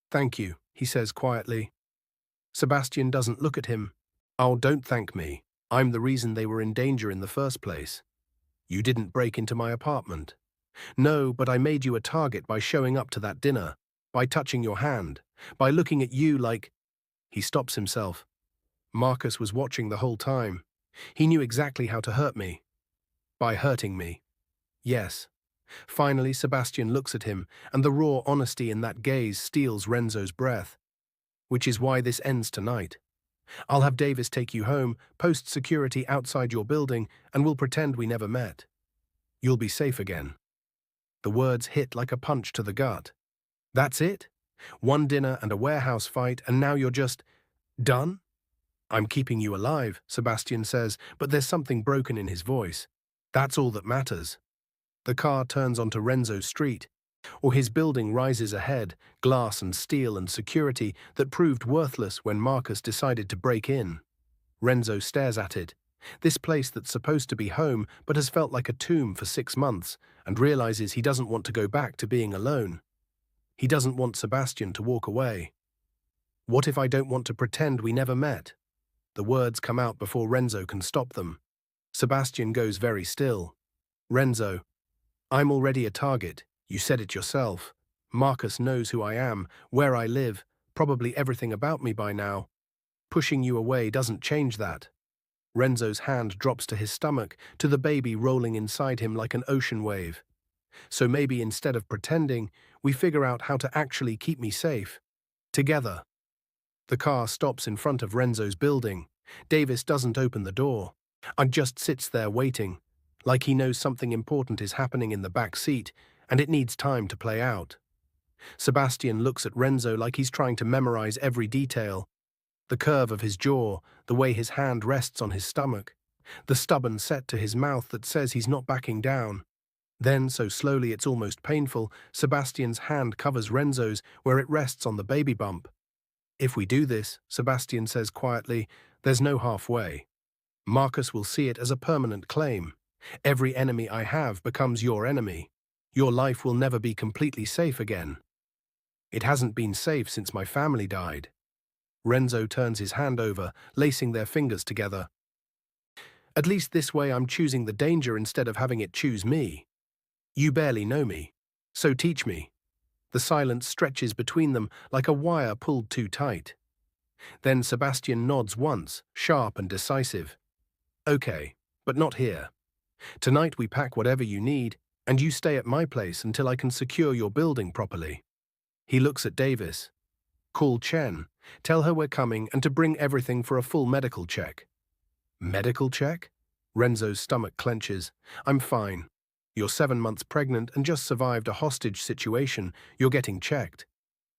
Thank you, he says quietly. Sebastian doesn't look at him. Oh, don't thank me. I'm the reason they were in danger in the first place. You didn't break into my apartment. No, but I made you a target by showing up to that dinner, by touching your hand, by looking at you like... He stops himself. Marcus was watching the whole time. He knew exactly how to hurt me. By hurting me. Yes. Finally, Sebastian looks at him, and the raw honesty in that gaze steals Renzo's breath. Which is why this ends tonight. I'll have Davis take you home, post security outside your building, and we'll pretend we never met. You'll be safe again. The words hit like a punch to the gut. That's it? One dinner and a warehouse fight, and now you're just... done? I'm keeping you alive, Sebastian says, but there's something broken in his voice. That's all that matters. The car turns onto Renzo's street, or his building rises ahead, glass and steel and security that proved worthless when Marcus decided to break in. Renzo stares at it, this place that's supposed to be home but has felt like a tomb for 6 months, and realizes he doesn't want to go back to being alone. He doesn't want Sebastian to walk away. What if I don't want to pretend we never met? The words come out before Renzo can stop them. Sebastian goes very still. Renzo, I'm already a target. You said it yourself. Marcus knows who I am, where I live, probably everything about me by now. Pushing you away doesn't change that. Renzo's hand drops to his stomach, to the baby rolling inside him like an ocean wave. So maybe instead of pretending, we figure out how to actually keep me safe. Together. The car stops in front of Renzo's building. Davis doesn't open the door. And just sits there waiting, like he knows something important is happening in the back seat, and it needs time to play out. Sebastian looks at Renzo like he's trying to memorize every detail. The curve of his jaw, the way his hand rests on his stomach, the stubborn set to his mouth that says he's not backing down. Then, so slowly it's almost painful, Sebastian's hand covers Renzo's where it rests on the baby bump. If we do this, Sebastian says quietly, there's no halfway. Marcus will see it as a permanent claim. Every enemy I have becomes your enemy. Your life will never be completely safe again. It hasn't been safe since my family died. Renzo turns his hand over, lacing their fingers together. At least this way I'm choosing the danger instead of having it choose me. You barely know me, so teach me. The silence stretches between them like a wire pulled too tight. Then Sebastian nods once, sharp and decisive. Okay, but not here. Tonight we pack whatever you need, and you stay at my place until I can secure your building properly. He looks at Davis. Call Chen, tell her we're coming and to bring everything for a full medical check. Medical check? Renzo's stomach clenches. I'm fine. You're 7 months pregnant and just survived a hostage situation. You're getting checked.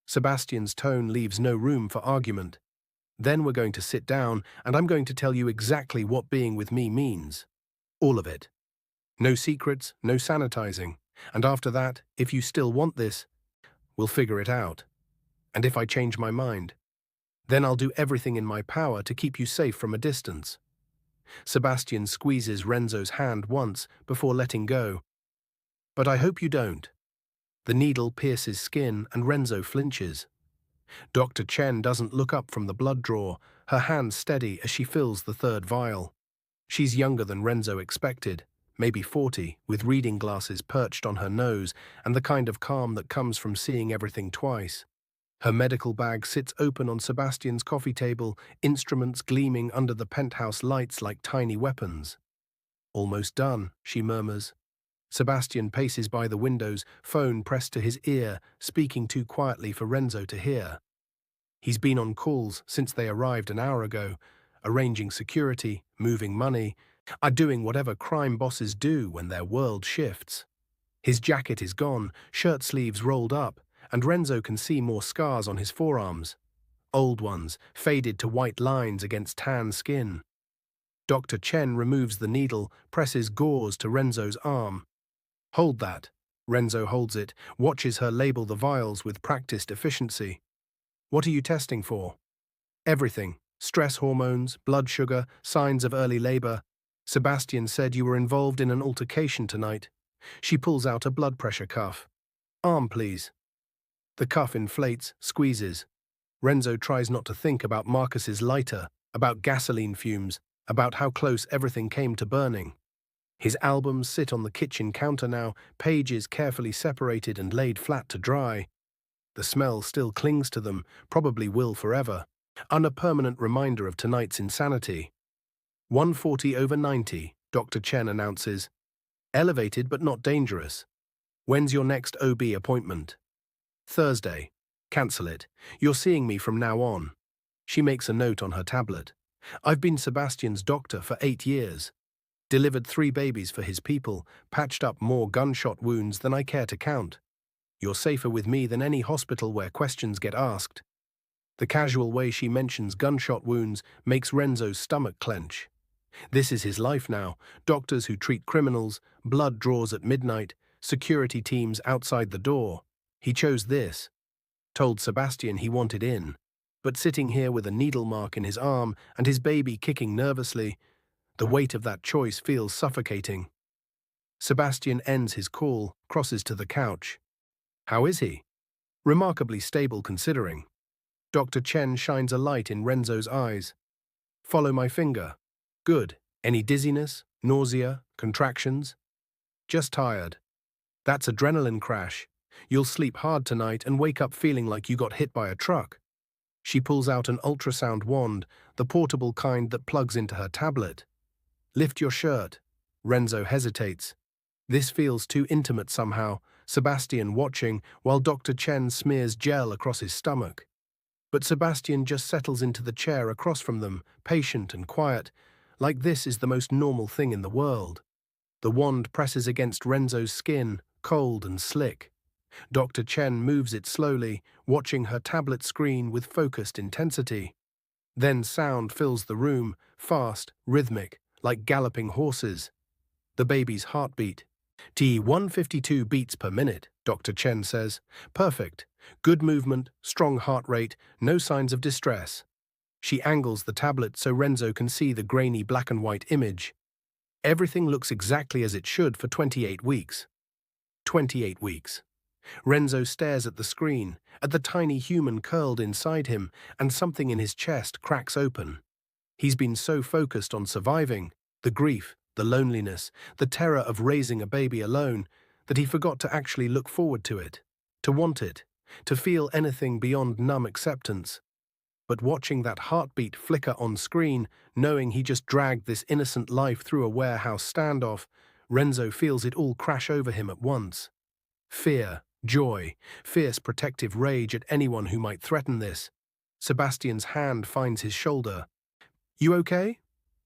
Sebastian's tone leaves no room for argument. Then we're going to sit down and I'm going to tell you exactly what being with me means. All of it. No secrets, no sanitizing. And after that, if you still want this, we'll figure it out. And if I change my mind, then I'll do everything in my power to keep you safe from a distance. Sebastian squeezes Renzo's hand once before letting go. But I hope you don't. The needle pierces skin and Renzo flinches. Dr. Chen doesn't look up from the blood draw, her hand steady as she fills the third vial. She's younger than Renzo expected, maybe 40, with reading glasses perched on her nose and the kind of calm that comes from seeing everything twice. Her medical bag sits open on Sebastian's coffee table, instruments gleaming under the penthouse lights like tiny weapons. Almost done, she murmurs. Sebastian paces by the windows, phone pressed to his ear, speaking too quietly for Renzo to hear. He's been on calls since they arrived an hour ago, arranging security, moving money, doing whatever crime bosses do when their world shifts. His jacket is gone, shirt sleeves rolled up, and Renzo can see more scars on his forearms. Old ones, faded to white lines against tan skin. Dr. Chen removes the needle, presses gauze to Renzo's arm. Hold that. Renzo holds it, watches her label the vials with practiced efficiency. What are you testing for? Everything. Stress hormones, blood sugar, signs of early labor. Sebastian said you were involved in an altercation tonight. She pulls out a blood pressure cuff. Arm, please. The cuff inflates, squeezes. Renzo tries not to think about Marcus's lighter, about gasoline fumes, about how close everything came to burning. His albums sit on the kitchen counter now, pages carefully separated and laid flat to dry. The smell still clings to them, probably will forever, a permanent reminder of tonight's insanity. 140/90, Dr. Chen announces. Elevated but not dangerous. When's your next OB appointment? Thursday. Cancel it. You're seeing me from now on. She makes a note on her tablet. I've been Sebastian's doctor for 8 years. Delivered 3 babies for his people, patched up more gunshot wounds than I care to count. You're safer with me than any hospital where questions get asked. The casual way she mentions gunshot wounds makes Renzo's stomach clench. This is his life now. Doctors who treat criminals, blood draws at midnight, security teams outside the door. He chose this. Told Sebastian he wanted in. But sitting here with a needle mark in his arm and his baby kicking nervously, the weight of that choice feels suffocating. Sebastian ends his call, crosses to the couch. How is he? Remarkably stable considering. Dr. Chen shines a light in Renzo's eyes. Follow my finger. Good. Any dizziness, nausea, contractions? Just tired. That's adrenaline crash. You'll sleep hard tonight and wake up feeling like you got hit by a truck. She pulls out an ultrasound wand, the portable kind that plugs into her tablet. Lift your shirt. Renzo hesitates. This feels too intimate somehow, Sebastian watching while Dr. Chen smears gel across his stomach. But Sebastian just settles into the chair across from them, patient and quiet, like this is the most normal thing in the world. The wand presses against Renzo's skin, cold and slick. Dr. Chen moves it slowly, watching her tablet screen with focused intensity. Then sound fills the room, fast, rhythmic, like galloping horses. The baby's heartbeat. T152 beats per minute, Dr. Chen says. Perfect. Good movement, strong heart rate, no signs of distress. She angles the tablet so Renzo can see the grainy black and white image. Everything looks exactly as it should for 28 weeks. 28 weeks. Renzo stares at the screen, at the tiny human curled inside him, and something in his chest cracks open. He's been so focused on surviving, the grief, the loneliness, the terror of raising a baby alone, that he forgot to actually look forward to it, to want it, to feel anything beyond numb acceptance. But watching that heartbeat flicker on screen, knowing he just dragged this innocent life through a warehouse standoff, Renzo feels it all crash over him at once. Fear, joy, fierce protective rage at anyone who might threaten this. Sebastian's hand finds his shoulder. "You okay?"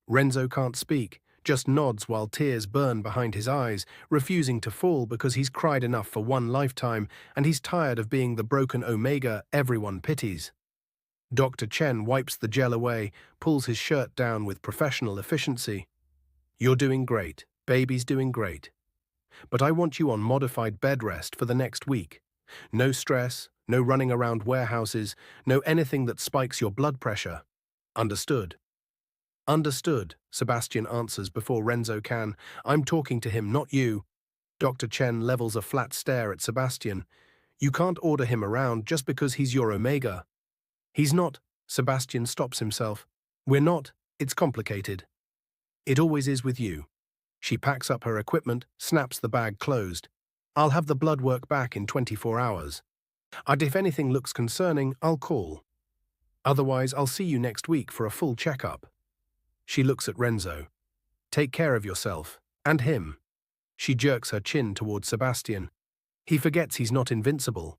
Renzo can't speak, just nods while tears burn behind his eyes, refusing to fall because he's cried enough for one lifetime and he's tired of being the broken omega everyone pities. Dr. Chen wipes the gel away, pulls his shirt down with professional efficiency. "You're doing great. Baby's doing great. But I want you on modified bed rest for the next week. No stress, no running around warehouses, no anything that spikes your blood pressure. Understood?" "Understood," Sebastian answers before Renzo can. "I'm talking to him, not you." Dr. Chen levels a flat stare at Sebastian. "You can't order him around just because he's your omega." "He's not." Sebastian stops himself. "We're not. It's complicated." "It always is with you." She packs up her equipment, snaps the bag closed. "I'll have the blood work back in 24 hours. And if anything looks concerning, I'll call. Otherwise, I'll see you next week for a full checkup." She looks at Renzo. "Take care of yourself. And him." She jerks her chin towards Sebastian. He forgets he's not invincible.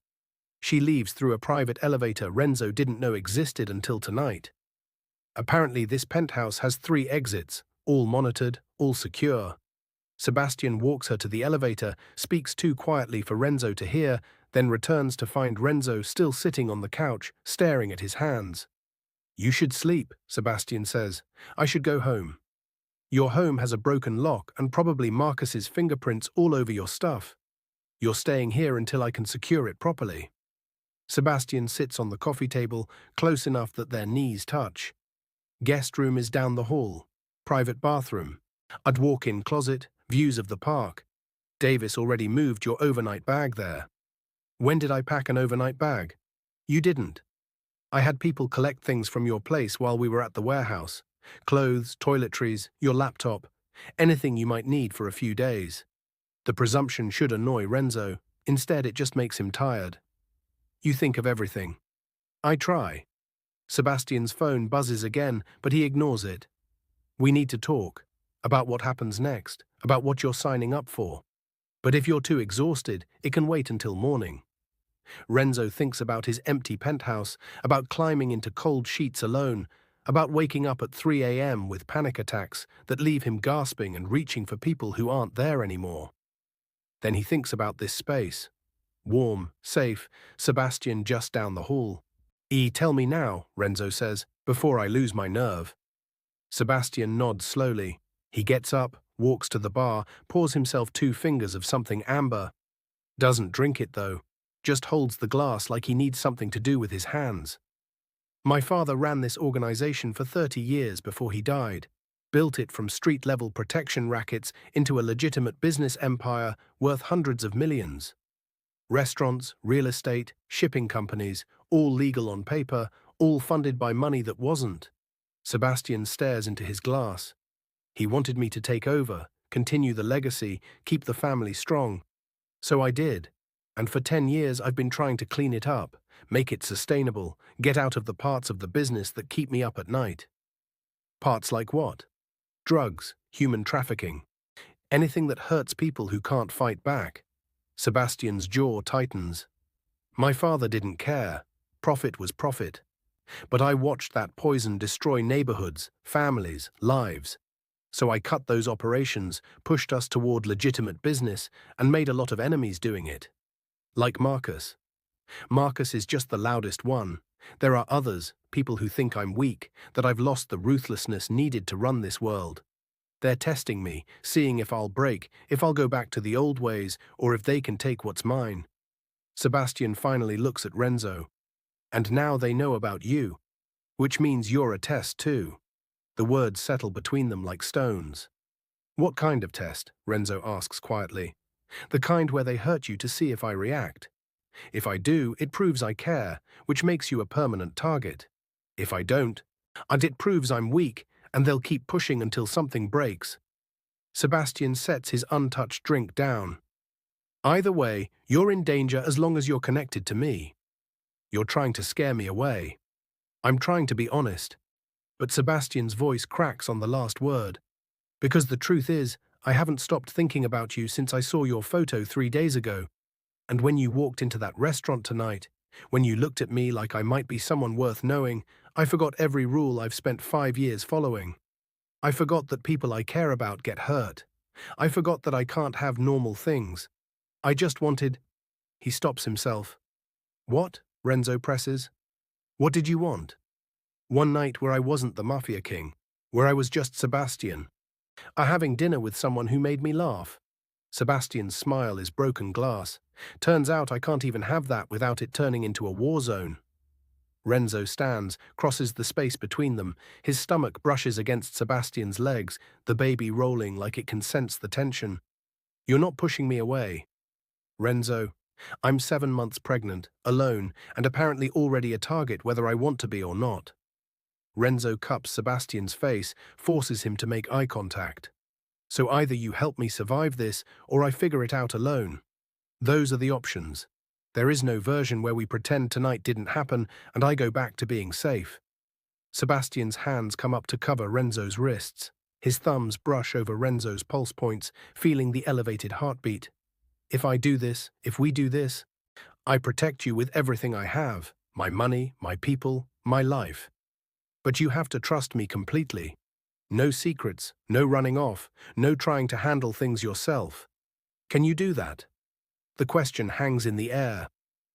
She leaves through a private elevator Renzo didn't know existed until tonight. Apparently, this penthouse has 3 exits, all monitored, all secure. Sebastian walks her to the elevator, speaks too quietly for Renzo to hear, then returns to find Renzo still sitting on the couch, staring at his hands. "You should sleep," Sebastian says. "I should go home. Your home has a broken lock and probably Marcus's fingerprints all over your stuff. You're staying here until I can secure it properly." Sebastian sits on the coffee table, close enough that their knees touch. Guest room is down the hall. Private bathroom. I'd walk-in closet, views of the park. Davis already moved your overnight bag there. "When did I pack an overnight bag?" "You didn't. I had people collect things from your place while we were at the warehouse. Clothes, toiletries, your laptop, anything you might need for a few days." The presumption should annoy Renzo. Instead, it just makes him tired. "You think of everything." "I try." Sebastian's phone buzzes again, but he ignores it. "We need to talk. About what happens next, about what you're signing up for. But if you're too exhausted, it can wait until morning." Renzo thinks about his empty penthouse, about climbing into cold sheets alone, about waking up at 3 a.m. with panic attacks that leave him gasping and reaching for people who aren't there anymore. Then he thinks about this space. Warm, safe, Sebastian just down the hall. Tell me now," Renzo says, "before I lose my nerve." Sebastian nods slowly. He gets up, walks to the bar, pours himself 2 fingers of something amber. Doesn't drink it, though. Just holds the glass like he needs something to do with his hands. "My father ran this organization for 30 years before he died. Built it from street-level protection rackets into a legitimate business empire worth hundreds of millions. Restaurants, real estate, shipping companies, all legal on paper, all funded by money that wasn't." Sebastian stares into his glass. "He wanted me to take over, continue the legacy, keep the family strong. So I did. And for 10 years I've been trying to clean it up, make it sustainable, get out of the parts of the business that keep me up at night." "Parts like what?" "Drugs, human trafficking. Anything that hurts people who can't fight back." Sebastian's jaw tightens. "My father didn't care. Profit was profit. But I watched that poison destroy neighborhoods, families, lives. So I cut those operations, pushed us toward legitimate business, and made a lot of enemies doing it. Like Marcus. Marcus is just the loudest one. There are others, people who think I'm weak, that I've lost the ruthlessness needed to run this world. They're testing me, seeing if I'll break, if I'll go back to the old ways, or if they can take what's mine. Sebastian finally looks at Renzo. And now they know about you. Which means you're a test too. The words settle between them like stones. What kind of test? Renzo asks quietly. The kind where they hurt you to see if I react. If I do, it proves I care, which makes you a permanent target. If I don't, and it proves I'm weak, and they'll keep pushing until something breaks. Sebastian sets his untouched drink down. Either way, you're in danger as long as you're connected to me. You're trying to scare me away. I'm trying to be honest. But Sebastian's voice cracks on the last word. Because the truth is, I haven't stopped thinking about you since I saw your photo 3 days ago. And when you walked into that restaurant tonight, when you looked at me like I might be someone worth knowing, I forgot every rule I've spent 5 years following. I forgot that people I care about get hurt. I forgot that I can't have normal things. I just wanted... He stops himself. What? Renzo presses. What did you want? One night where I wasn't the Mafia King, where I was just Sebastian. Having dinner with someone who made me laugh. Sebastian's smile is broken glass. Turns out I can't even have that without it turning into a war zone. Renzo stands, crosses the space between them. His stomach brushes against Sebastian's legs, the baby rolling like it can sense the tension. You're not pushing me away. Renzo, I'm 7 months pregnant, alone, and apparently already a target whether I want to be or not. Renzo cups Sebastian's face, forces him to make eye contact. So either you help me survive this, or I figure it out alone. Those are the options. There is no version where we pretend tonight didn't happen and I go back to being safe. Sebastian's hands come up to cover Renzo's wrists. His thumbs brush over Renzo's pulse points, feeling the elevated heartbeat. If I do this, if we do this, I protect you with everything I have, my money, my people, my life. But you have to trust me completely. No secrets, no running off, no trying to handle things yourself. Can you do that? The question hangs in the air.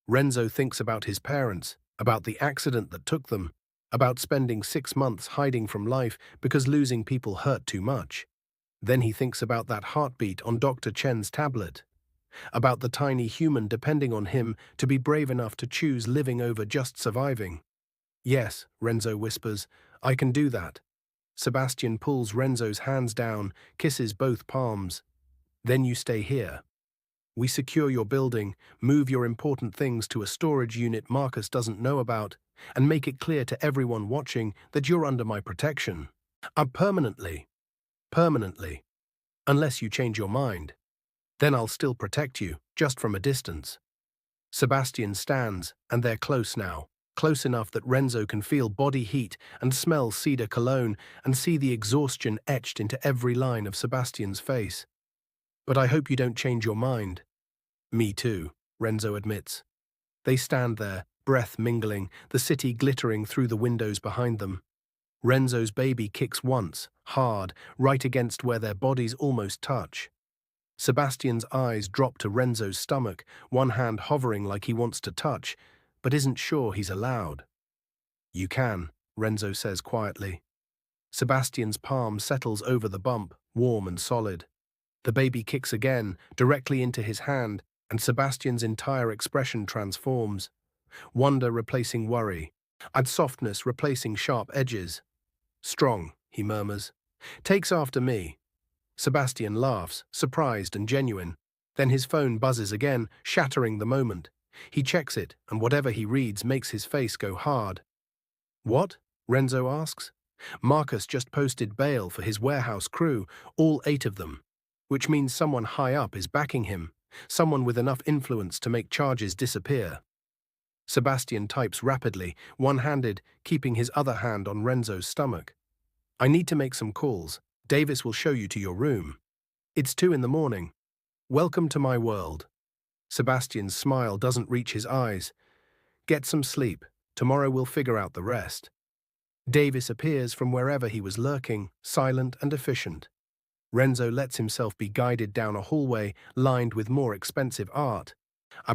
Renzo thinks about his parents, about the accident that took them, about spending 6 months hiding from life because losing people hurt too much. Then he thinks about that heartbeat on Dr. Chen's tablet, about the tiny human depending on him to be brave enough to choose living over just surviving. Yes, Renzo whispers, I can do that. Sebastian pulls Renzo's hands down, kisses both palms. Then you stay here. We secure your building, move your important things to a storage unit Marcus doesn't know about, and make it clear to everyone watching that you're under my protection. Permanently. Permanently. Unless you change your mind. Then I'll still protect you, just from a distance. Sebastian stands, and they're close now. Close enough that Renzo can feel body heat and smell cedar cologne and see the exhaustion etched into every line of Sebastian's face. But I hope you don't change your mind. Me too, Renzo admits. They stand there, breath mingling, the city glittering through the windows behind them. Renzo's baby kicks once, hard, right against where their bodies almost touch. Sebastian's eyes drop to Renzo's stomach, one hand hovering like he wants to touch, but isn't sure he's allowed. You can, Renzo says quietly. Sebastian's palm settles over the bump, warm and solid. The baby kicks again, directly into his hand, and Sebastian's entire expression transforms. Wonder replacing worry, and softness replacing sharp edges. Strong, he murmurs. Takes after me. Sebastian laughs, surprised and genuine. Then his phone buzzes again, shattering the moment. He checks it, and whatever he reads makes his face go hard. What? Renzo asks. Marcus just posted bail for his warehouse crew, all 8 of them. Which means someone high up is backing him, someone with enough influence to make charges disappear. Sebastian types rapidly, one-handed, keeping his other hand on Renzo's stomach. I need to make some calls. Davis will show you to your room. It's 2 in the morning. Welcome to my world. Sebastian's smile doesn't reach his eyes. Get some sleep. Tomorrow we'll figure out the rest. Davis appears from wherever he was lurking, silent and efficient. Renzo lets himself be guided down a hallway lined with more expensive art.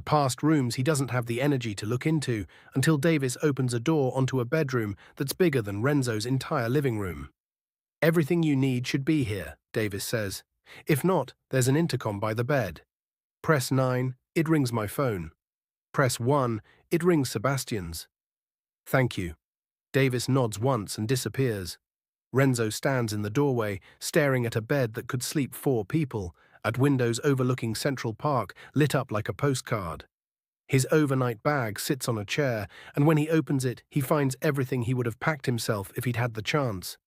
Past rooms he doesn't have the energy to look into until Davis opens a door onto a bedroom that's bigger than Renzo's entire living room. "Everything you need should be here," Davis says. "If not, there's an intercom by the bed. Press 9, it rings my phone. Press 1, it rings Sebastian's." "Thank you." Davis nods once and disappears. Renzo stands in the doorway, staring at a bed that could sleep 4 people, at windows overlooking Central Park lit up like a postcard. His overnight bag sits on a chair, and when he opens it, he finds everything he would have packed himself if he'd had the chance.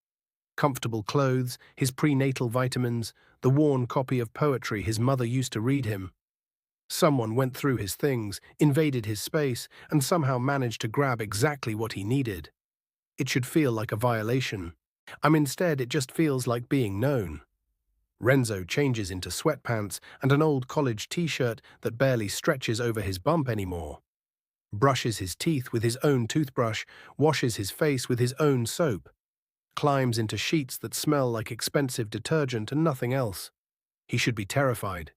Comfortable clothes, his prenatal vitamins, the worn copy of poetry his mother used to read him. Someone went through his things, invaded his space, and somehow managed to grab exactly what he needed. It should feel like a violation. Instead, it just feels like being known. Renzo changes into sweatpants and an old college t-shirt that barely stretches over his bump anymore. Brushes his teeth with his own toothbrush, washes his face with his own soap. Climbs into sheets that smell like expensive detergent and nothing else. He should be terrified.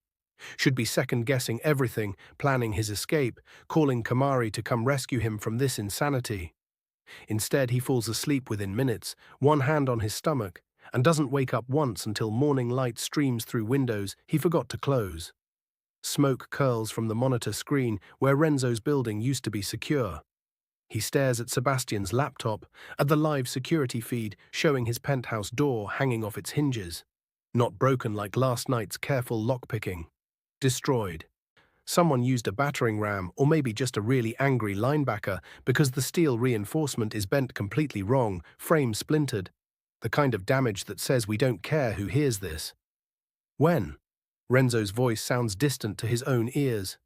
Should be second-guessing everything, planning his escape, calling Kamari to come rescue him from this insanity. Instead, he falls asleep within minutes, one hand on his stomach, and doesn't wake up once until morning light streams through windows he forgot to close. Smoke curls from the monitor screen where Renzo's building used to be secure. He stares at Sebastian's laptop, at the live security feed showing his penthouse door hanging off its hinges. Not broken like last night's careful lockpicking. Destroyed. Someone used a battering ram or maybe just a really angry linebacker because the steel reinforcement is bent completely wrong, frame splintered. The kind of damage that says we don't care who hears this. When? Renzo's voice sounds distant to his own ears.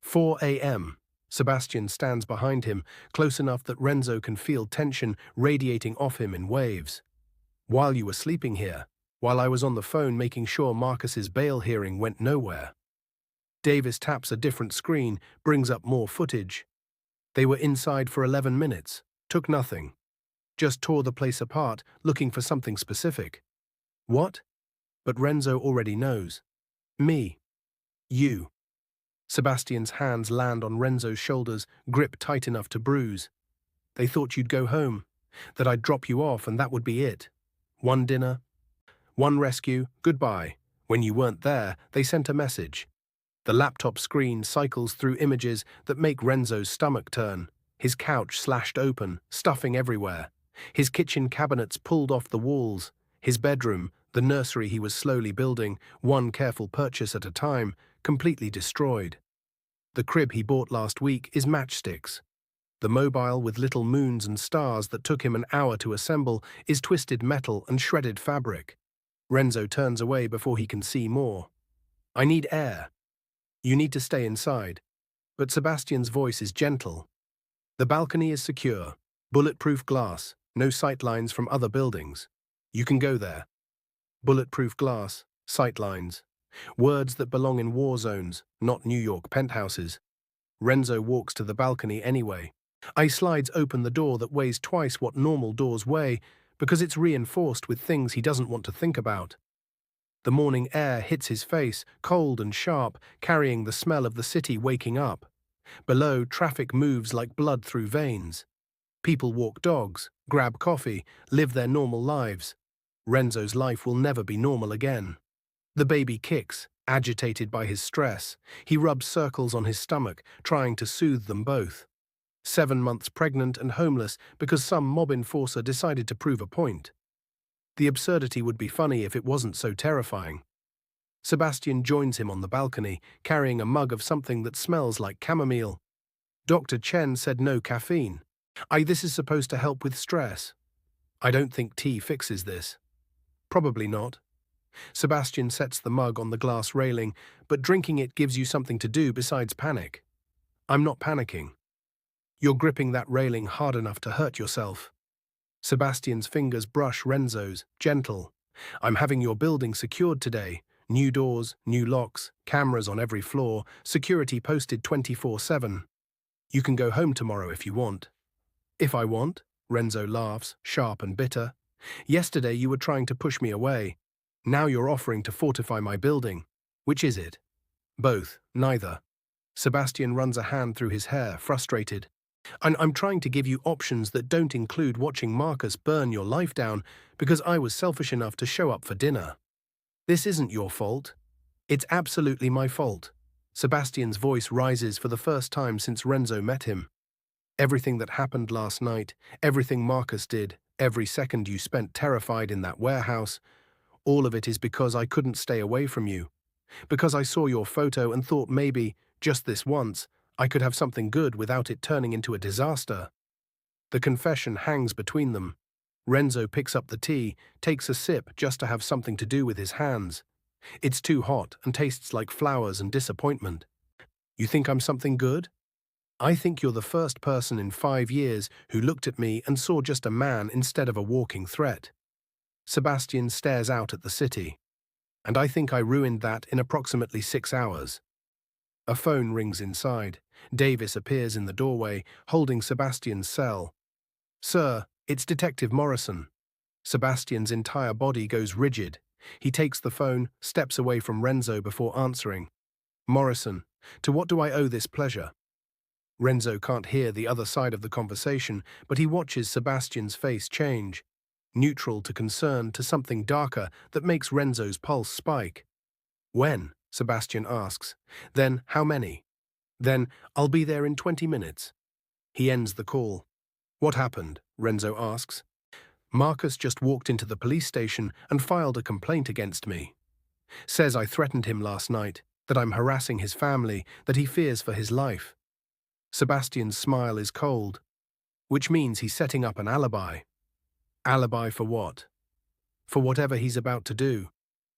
4 a.m. Sebastian stands behind him, close enough that Renzo can feel tension radiating off him in waves. "While you were sleeping here, while I was on the phone making sure Marcus's bail hearing went nowhere." Davis taps a different screen, brings up more footage. "They were inside for 11 minutes, took nothing. Just tore the place apart, looking for something specific." "What?" But Renzo already knows. "Me. You." Sebastian's hands land on Renzo's shoulders, grip tight enough to bruise. "They thought you'd go home, that I'd drop you off and that would be it. One dinner, one rescue, goodbye. When you weren't there, they sent a message." The laptop screen cycles through images that make Renzo's stomach turn. His couch slashed open, stuffing everywhere. His kitchen cabinets pulled off the walls. His bedroom, the nursery he was slowly building, one careful purchase at a time, completely destroyed. The crib he bought last week is matchsticks. The mobile with little moons and stars that took him an hour to assemble is twisted metal and shredded fabric. Renzo turns away before he can see more. "I need air. You need to stay inside." But Sebastian's voice is gentle. "The balcony is secure. Bulletproof glass. No sightlines from other buildings. You can go there." Bulletproof glass, sightlines. Words that belong in war zones, not New York penthouses. Renzo walks to the balcony anyway. He slides open the door that weighs twice what normal doors weigh because it's reinforced with things he doesn't want to think about. The morning air hits his face, cold and sharp, carrying the smell of the city waking up. Below, traffic moves like blood through veins. People walk dogs, grab coffee, live their normal lives. Renzo's life will never be normal again. The baby kicks, agitated by his stress. He rubs circles on his stomach, trying to soothe them both. 7 months pregnant and homeless because some mob enforcer decided to prove a point. The absurdity would be funny if it wasn't so terrifying. Sebastian joins him on the balcony, carrying a mug of something that smells like chamomile. Dr. Chen said no caffeine. This is supposed to help with stress. I don't think tea fixes this." "Probably not." Sebastian sets the mug on the glass railing, but drinking it gives you something to do besides panic. "I'm not panicking." "You're gripping that railing hard enough to hurt yourself." Sebastian's fingers brush Renzo's, gentle. "I'm having your building secured today. New doors, new locks, cameras on every floor, security posted 24/7. You can go home tomorrow if you want." "If I want?" Renzo laughs, sharp and bitter. Yesterday you were trying to push me away. Now you're offering to fortify my building. Which is it? Both, neither. Sebastian runs a hand through his hair, frustrated. I'm trying to give you options that don't include watching Marcus burn your life down because I was selfish enough to show up for dinner. This isn't your fault. It's absolutely my fault. Sebastian's voice rises for the first time since Renzo met him. Everything that happened last night, everything Marcus did, every second you spent terrified in that warehouse, all of it is because I couldn't stay away from you. Because I saw your photo and thought maybe, just this once, I could have something good without it turning into a disaster. The confession hangs between them. Renzo picks up the tea, takes a sip just to have something to do with his hands. It's too hot and tastes like flowers and disappointment. You think I'm something good? I think you're the first person in 5 years who looked at me and saw just a man instead of a walking threat. Sebastian stares out at the city. And I think I ruined that in approximately 6 hours. A phone rings inside. Davis appears in the doorway, holding Sebastian's cell. Sir, it's Detective Morrison. Sebastian's entire body goes rigid. He takes the phone, steps away from Renzo before answering. Morrison, to what do I owe this pleasure? Renzo can't hear the other side of the conversation, but he watches Sebastian's face change. Neutral to concern to something darker that makes Renzo's pulse spike. When? Sebastian asks. Then, how many? Then, I'll be there in 20 minutes. He ends the call. What happened? Renzo asks. Marcus just walked into the police station and filed a complaint against me. Says I threatened him last night, that I'm harassing his family, that he fears for his life. Sebastian's smile is cold, which means he's setting up an alibi. Alibi for what? For whatever he's about to do.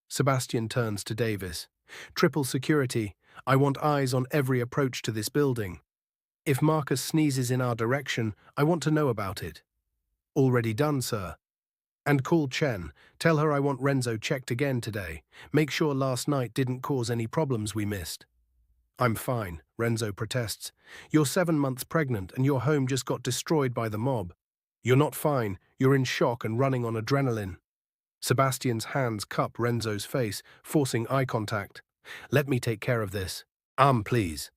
Sebastian turns to Davis. Triple security. I want eyes on every approach to this building. If Marcus sneezes in our direction, I want to know about it. Already done, sir. And call Chen. Tell her I want Renzo checked again today. Make sure last night didn't cause any problems we missed. I'm fine, Renzo protests. You're 7 months pregnant and your home just got destroyed by the mob. You're not fine. You're in shock and running on adrenaline. Sebastian's hands cup Renzo's face, forcing eye contact. Let me take care of this. Please.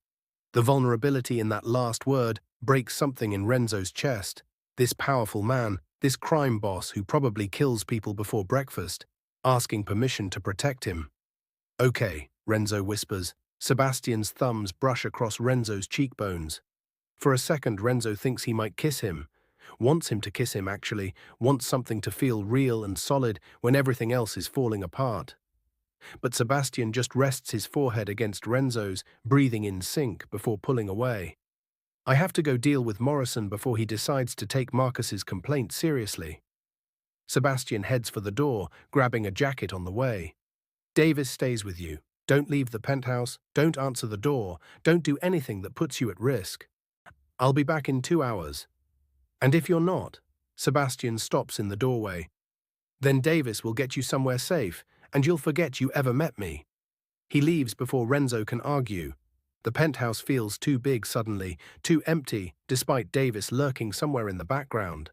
The vulnerability in that last word breaks something in Renzo's chest. This powerful man, this crime boss who probably kills people before breakfast, asking permission to protect him. Okay, Renzo whispers. Sebastian's thumbs brush across Renzo's cheekbones. For a second, Renzo thinks he might kiss him. Wants him to kiss him, actually. Wants something to feel real and solid when everything else is falling apart. But Sebastian just rests his forehead against Renzo's, breathing in sync before pulling away. I have to go deal with Morrison before he decides to take Marcus's complaint seriously. Sebastian heads for the door, grabbing a jacket on the way. Davis stays with you. Don't leave the penthouse, don't answer the door, don't do anything that puts you at risk. I'll be back in 2 hours. And if you're not, Sebastian stops in the doorway. Then Davis will get you somewhere safe, and you'll forget you ever met me. He leaves before Renzo can argue. The penthouse feels too big suddenly, too empty, despite Davis lurking somewhere in the background.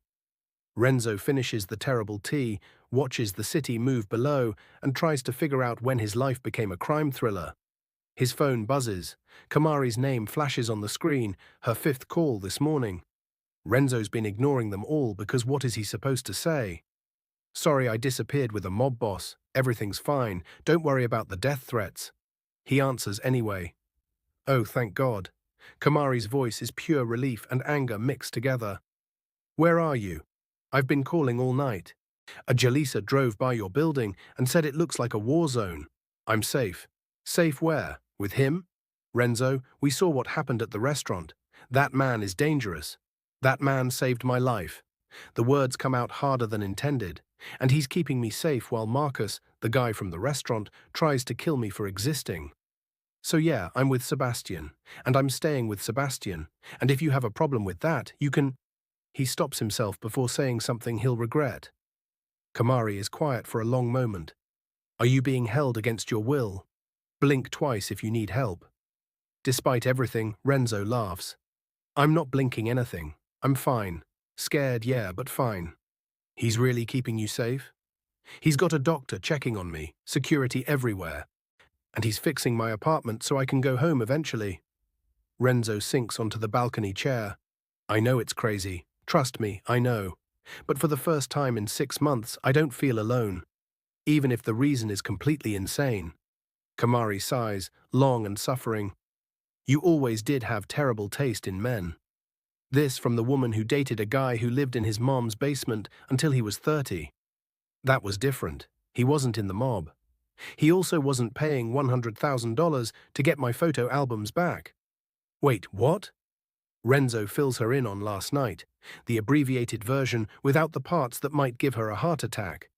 Renzo finishes the terrible tea, watches the city move below, and tries to figure out when his life became a crime thriller. His phone buzzes. Kamari's name flashes on the screen, her 5th call this morning. Renzo's been ignoring them all because what is he supposed to say? Sorry, I disappeared with a mob boss. Everything's fine. Don't worry about the death threats. He answers anyway. Oh, thank God. Kamari's voice is pure relief and anger mixed together. Where are you? I've been calling all night. A Jalisa drove by your building and said it looks like a war zone. I'm safe. Safe where? With him? Renzo, we saw what happened at the restaurant. That man is dangerous. That man saved my life. The words come out harder than intended, and he's keeping me safe while Marcus, the guy from the restaurant, tries to kill me for existing. So yeah, I'm with Sebastian, and I'm staying with Sebastian, and if you have a problem with that, you can… He stops himself before saying something he'll regret. Kamari is quiet for a long moment. Are you being held against your will? Blink twice if you need help. Despite everything, Renzo laughs. I'm not blinking anything. I'm fine. Scared, yeah, but fine. He's really keeping you safe? He's got a doctor checking on me, security everywhere, and he's fixing my apartment so I can go home eventually. Renzo sinks onto the balcony chair. I know it's crazy. Trust me, I know. But for the first time in 6 months, I don't feel alone, even if the reason is completely insane. Kamari sighs, long and suffering. You always did have terrible taste in men. This from the woman who dated a guy who lived in his mom's basement until he was 30. That was different. He wasn't in the mob. He also wasn't paying $100,000 to get my photo albums back. Wait, what? Renzo fills her in on last night, the abbreviated version without the parts that might give her a heart attack.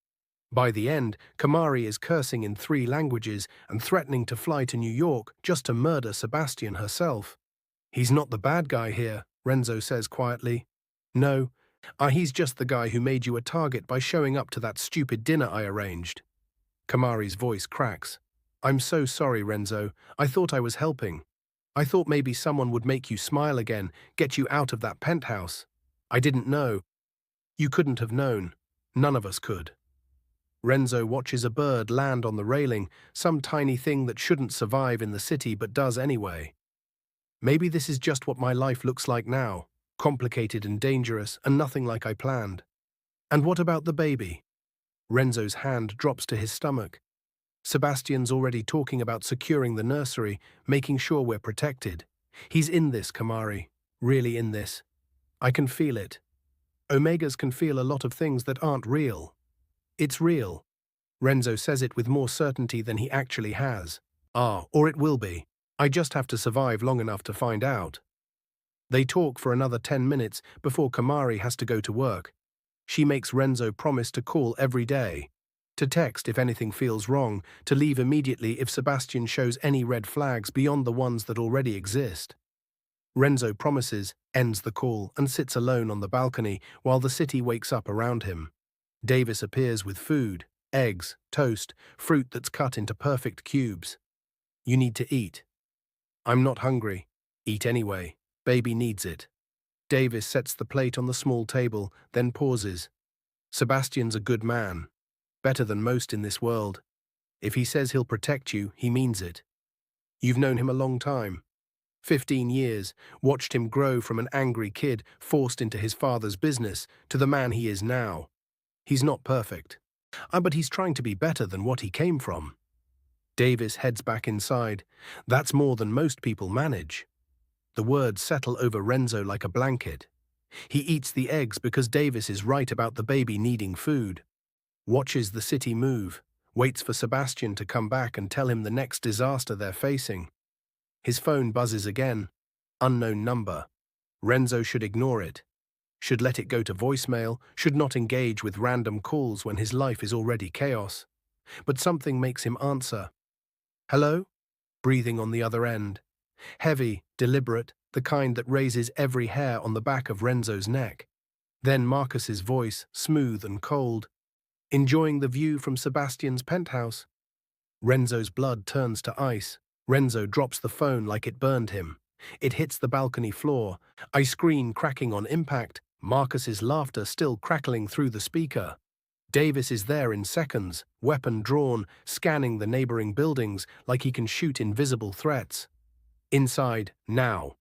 By the end, Kamari is cursing in 3 languages and threatening to fly to New York just to murder Sebastian herself. He's not the bad guy here, Renzo says quietly. No, he's just the guy who made you a target by showing up to that stupid dinner I arranged. Kamari's voice cracks. I'm so sorry, Renzo. I thought I was helping. I thought maybe someone would make you smile again, get you out of that penthouse. I didn't know. You couldn't have known. None of us could. Renzo watches a bird land on the railing, some tiny thing that shouldn't survive in the city but does anyway. Maybe this is just what my life looks like now, complicated and dangerous and nothing like I planned. And what about the baby? Renzo's hand drops to his stomach. Sebastian's already talking about securing the nursery, making sure we're protected. He's in this, Kamari. Really in this. I can feel it. Omegas can feel a lot of things that aren't real. It's real. Renzo says it with more certainty than he actually has. Or it will be. I just have to survive long enough to find out. They talk for another 10 minutes before Kamari has to go to work. She makes Renzo promise to call every day, to text if anything feels wrong, to leave immediately if Sebastian shows any red flags beyond the ones that already exist. Renzo promises, ends the call, and sits alone on the balcony while the city wakes up around him. Davis appears with food, eggs, toast, fruit that's cut into perfect cubes. You need to eat. I'm not hungry. Eat anyway. Baby needs it. Davis sets the plate on the small table, then pauses. Sebastian's a good man. Better than most in this world. If he says he'll protect you, he means it. You've known him a long time. 15 years, watched him grow from an angry kid forced into his father's business to the man he is now. He's not perfect. But he's trying to be better than what he came from. Davis heads back inside. That's more than most people manage. The words settle over Renzo like a blanket. He eats the eggs because Davis is right about the baby needing food. Watches the city move. Waits for Sebastian to come back and tell him the next disaster they're facing. His phone buzzes again. Unknown number. Renzo should ignore it. Should let it go to voicemail, should not engage with random calls when his life is already chaos. But something makes him answer. Hello? Breathing on the other end. Heavy, deliberate, the kind that raises every hair on the back of Renzo's neck. Then Marcus's voice, smooth and cold. Enjoying the view from Sebastian's penthouse? Renzo's blood turns to ice. Renzo drops the phone like it burned him. It hits the balcony floor, ice screen cracking on impact, Marcus's laughter still crackling through the speaker. Davis is there in seconds, weapon drawn, scanning the neighboring buildings like he can shoot invisible threats. Inside, now.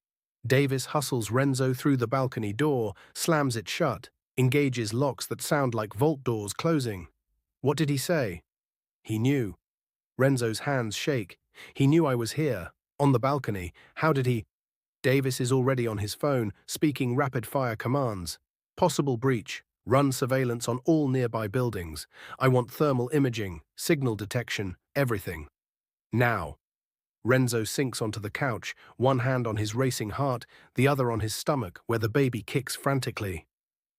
Davis hustles Renzo through the balcony door, slams it shut, engages locks that sound like vault doors closing. What did he say? He knew. Renzo's hands shake. He knew I was here, on the balcony. How did he? Davis is already on his phone, speaking rapid-fire commands. Possible breach. Run surveillance on all nearby buildings. I want thermal imaging, signal detection, everything. Now. Renzo sinks onto the couch, one hand on his racing heart, the other on his stomach, where the baby kicks frantically.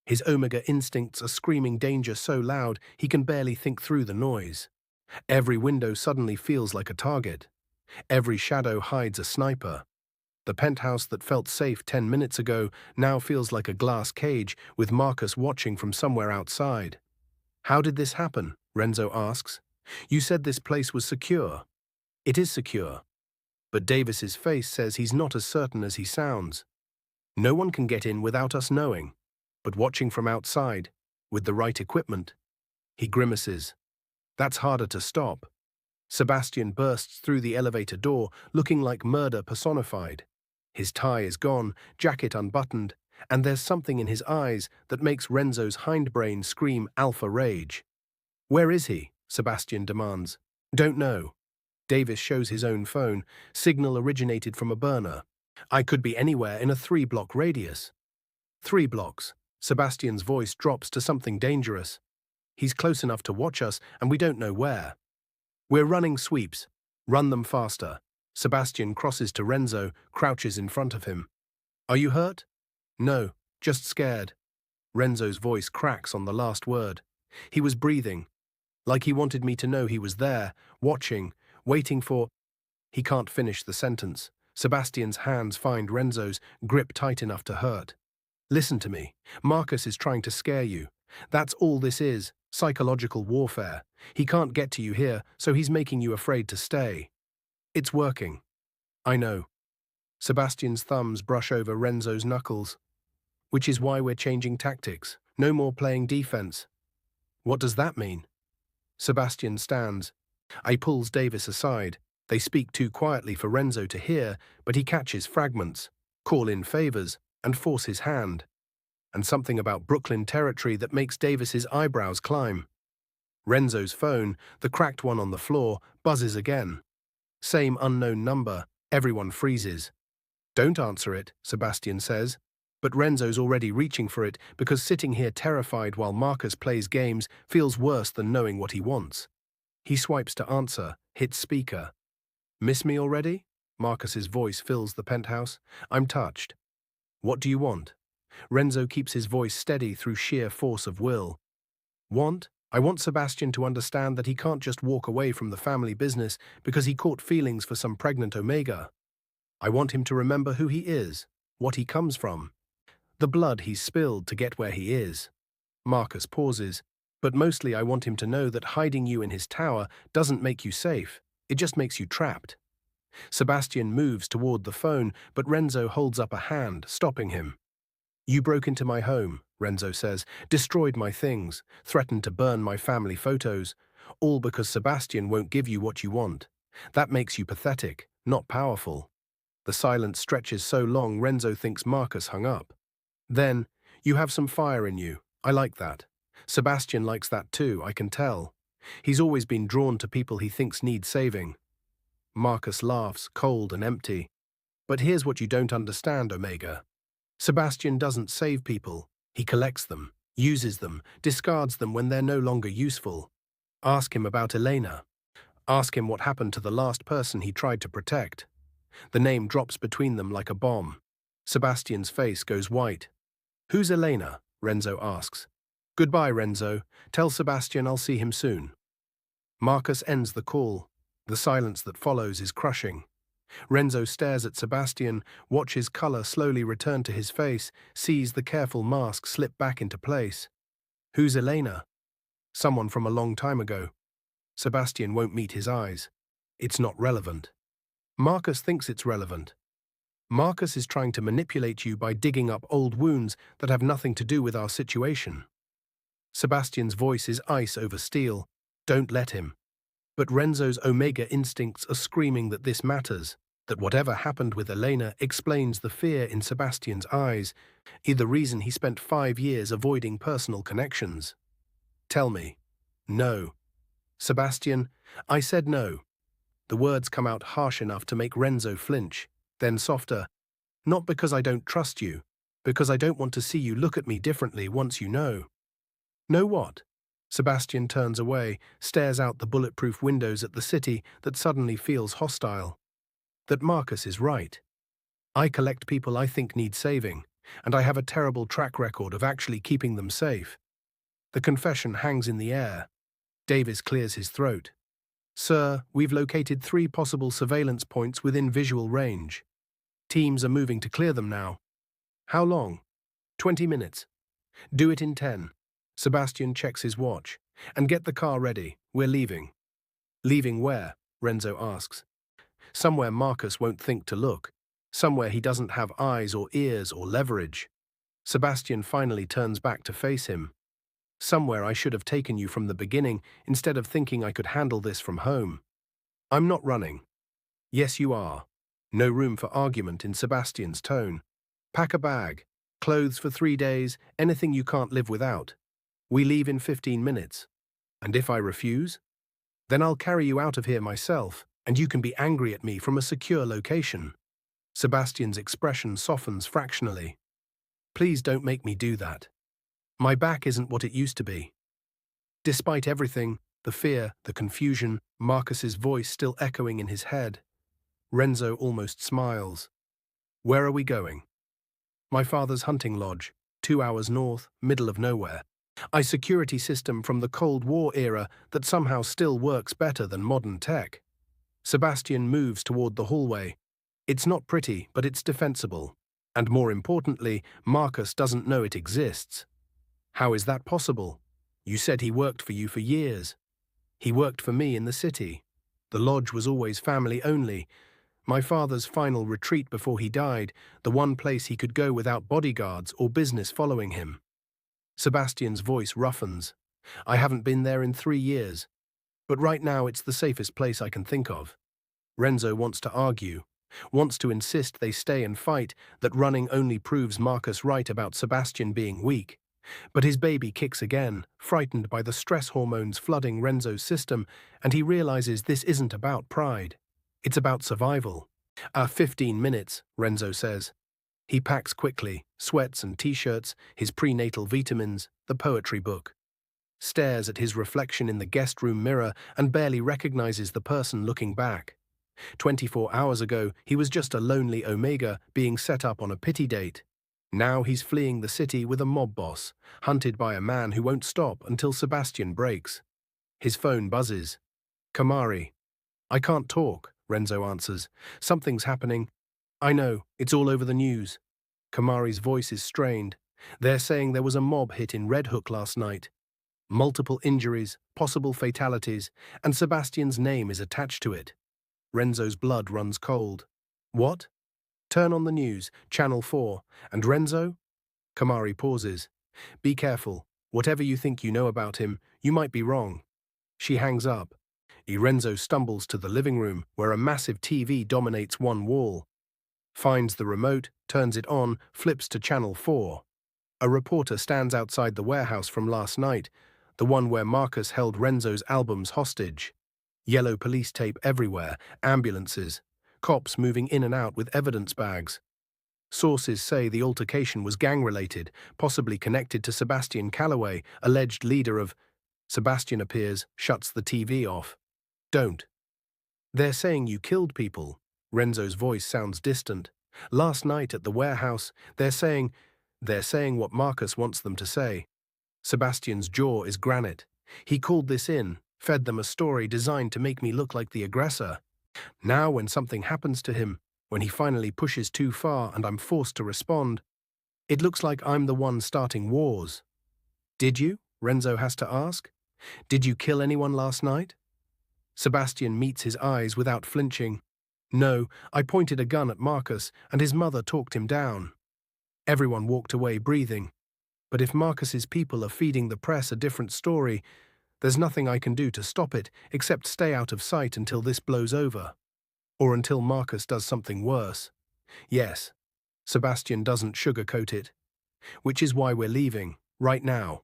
His omega instincts are screaming danger so loud he can barely think through the noise. Every window suddenly feels like a target. Every shadow hides a sniper. The penthouse that felt safe 10 minutes ago now feels like a glass cage with Marcus watching from somewhere outside. How did this happen? Renzo asks. You said this place was secure. It is secure. But Davis's face says he's not as certain as he sounds. No one can get in without us knowing. but watching from outside, with the right equipment. He grimaces. That's harder to stop. Sebastian bursts through the elevator door, looking like murder personified. His tie is gone, jacket unbuttoned, and there's something in his eyes that makes Renzo's hindbrain scream alpha rage. Where is he? Sebastian demands. Don't know. Davis shows his own phone, signal originated from a burner. I could be anywhere in a 3-block radius. 3 blocks. Sebastian's voice drops to something dangerous. He's close enough to watch us, and we don't know where. We're running sweeps. Run them faster. Sebastian crosses to Renzo, crouches in front of him. Are you hurt? No, just scared. Renzo's voice cracks on the last word. He was breathing, like he wanted me to know he was there, watching, waiting for... He can't finish the sentence. Sebastian's hands find Renzo's, grip tight enough to hurt. Listen to me. Marcus is trying to scare you. That's all this is, psychological warfare. He can't get to you here, so he's making you afraid to stay. It's working. I know. Sebastian's thumbs brush over Renzo's knuckles. Which is why we're changing tactics. No more playing defense. What does that mean? Sebastian stands. I pulls Davis aside. They speak too quietly for Renzo to hear, but he catches fragments, call in favors, and force his hand. And something about Brooklyn territory that makes Davis's eyebrows climb. Renzo's phone, the cracked one on the floor, buzzes again. Same unknown number. Everyone freezes. Don't answer it, Sebastian says. But Renzo's already reaching for it because sitting here terrified while Marcus plays games feels worse than knowing what he wants. He swipes to answer, hits speaker. Miss me already? Marcus's voice fills the penthouse. I'm touched. What do you want? Renzo keeps his voice steady through sheer force of will. Want? I want Sebastian to understand that he can't just walk away from the family business because he caught feelings for some pregnant Omega. I want him to remember who he is, what he comes from, the blood he's spilled to get where he is. Marcus pauses, but mostly I want him to know that hiding you in his tower doesn't make you safe, it just makes you trapped. Sebastian moves toward the phone, but Renzo holds up a hand, stopping him. You broke into my home, Renzo says, destroyed my things, threatened to burn my family photos, all because Sebastian won't give you what you want. That makes you pathetic, not powerful. The silence stretches so long Renzo thinks Marcus hung up. Then, you have some fire in you. I like that. Sebastian likes that too, I can tell. He's always been drawn to people he thinks need saving. Marcus laughs, cold and empty. But here's what you don't understand, Omega. Sebastian doesn't save people. He collects them, uses them, discards them when they're no longer useful. Ask him about Elena. Ask him what happened to the last person he tried to protect. The name drops between them like a bomb. Sebastian's face goes white. Who's Elena? Renzo asks. Goodbye, Renzo. Tell Sebastian I'll see him soon. Marcus ends the call. The silence that follows is crushing. Renzo stares at Sebastian, watches color slowly return to his face, sees the careful mask slip back into place. Who's Elena? Someone from a long time ago. Sebastian won't meet his eyes. It's not relevant. Marcus thinks it's relevant. Marcus is trying to manipulate you by digging up old wounds that have nothing to do with our situation. Sebastian's voice is ice over steel. Don't let him. But Renzo's Omega instincts are screaming that this matters, that whatever happened with Elena explains the fear in Sebastian's eyes, the reason he spent 5 years avoiding personal connections. Tell me. No. Sebastian, I said no. The words come out harsh enough to make Renzo flinch, then softer. Not because I don't trust you, because I don't want to see you look at me differently once you know. Know what? Sebastian turns away, stares out the bulletproof windows at the city that suddenly feels hostile. That Marcus is right. I collect people I think need saving, and I have a terrible track record of actually keeping them safe. The confession hangs in the air. Davis clears his throat. Sir, we've located 3 possible surveillance points within visual range. Teams are moving to clear them now. How long? 20 minutes. Do it in 10. Sebastian checks his watch. And get the car ready. We're leaving. Leaving where? Renzo asks. Somewhere Marcus won't think to look. Somewhere he doesn't have eyes or ears or leverage. Sebastian finally turns back to face him. Somewhere I should have taken you from the beginning instead of thinking I could handle this from home. I'm not running. Yes, you are. No room for argument in Sebastian's tone. Pack a bag. Clothes for 3 days, anything you can't live without. We leave in 15 minutes. And if I refuse? Then I'll carry you out of here myself, and you can be angry at me from a secure location. Sebastian's expression softens fractionally. Please don't make me do that. My back isn't what it used to be. Despite everything, the fear, the confusion, Marcus's voice still echoing in his head, Renzo almost smiles. Where are we going? My father's hunting lodge, 2 hours north, middle of nowhere. A security system from the Cold War era that somehow still works better than modern tech. Sebastian moves toward the hallway. It's not pretty, but it's defensible. And more importantly, Marcus doesn't know it exists. How is that possible? You said he worked for you for years. He worked for me in the city. The lodge was always family only. My father's final retreat before he died, the one place he could go without bodyguards or business following him. Sebastian's voice roughens. I haven't been there in 3 years. But right now it's the safest place I can think of. Renzo wants to argue, wants to insist they stay and fight, that running only proves Marcus right about Sebastian being weak. But his baby kicks again, frightened by the stress hormones flooding Renzo's system, and he realizes this isn't about pride. It's about survival. 15 minutes, Renzo says. He packs quickly, sweats and t-shirts, his prenatal vitamins, the poetry book. Stares at his reflection in the guest room mirror and barely recognizes the person looking back. 24 hours ago, he was just a lonely Omega being set up on a pity date. Now he's fleeing the city with a mob boss, hunted by a man who won't stop until Sebastian breaks. His phone buzzes. Kamari. I can't talk, Renzo answers. Something's happening. I know, it's all over the news. Kamari's voice is strained. They're saying there was a mob hit in Red Hook last night. Multiple injuries, possible fatalities, and Sebastian's name is attached to it. Renzo's blood runs cold. What? Turn on the news, Channel 4. And Renzo? Kamari pauses. Be careful. Whatever you think you know about him, you might be wrong. She hangs up. Renzo stumbles to the living room, where a massive TV dominates one wall. Finds the remote, turns it on, flips to Channel 4. A reporter stands outside the warehouse from last night, the one where Marcus held Renzo's albums hostage. Yellow police tape everywhere, ambulances, cops moving in and out with evidence bags. Sources say the altercation was gang-related, possibly connected to Sebastian Calloway, alleged leader of... Sebastian appears, shuts the TV off. Don't. They're saying you killed people. Renzo's voice sounds distant. Last night at the warehouse, they're saying what Marcus wants them to say. Sebastian's jaw is granite. He called this in, fed them a story designed to make me look like the aggressor. Now when something happens to him, when he finally pushes too far and I'm forced to respond, it looks like I'm the one starting wars. Did you? Renzo has to ask. Did you kill anyone last night? Sebastian meets his eyes without flinching. No, I pointed a gun at Marcus and his mother talked him down. Everyone walked away breathing. But if Marcus's people are feeding the press a different story, there's nothing I can do to stop it except stay out of sight until this blows over. Or until Marcus does something worse. Yes, Sebastian doesn't sugarcoat it. Which is why we're leaving, right now.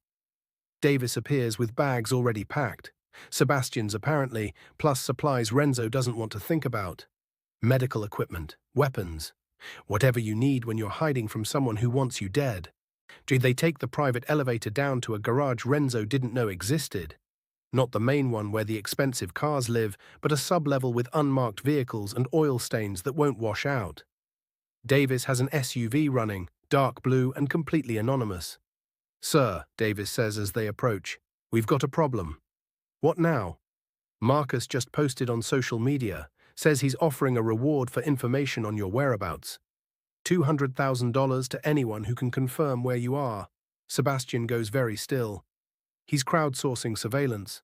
Davis appears with bags already packed. Sebastian's apparently, plus supplies Renzo doesn't want to think about. Medical equipment, weapons. Whatever you need when you're hiding from someone who wants you dead. Did they take the private elevator down to a garage Renzo didn't know existed? Not the main one where the expensive cars live, but a sub-level with unmarked vehicles and oil stains that won't wash out. Davis has an SUV running, dark blue and completely anonymous. Sir, Davis says as they approach, we've got a problem. What now? Marcus just posted on social media, says he's offering a reward for information on your whereabouts. $200,000 to anyone who can confirm where you are. Sebastian goes very still. He's crowdsourcing surveillance.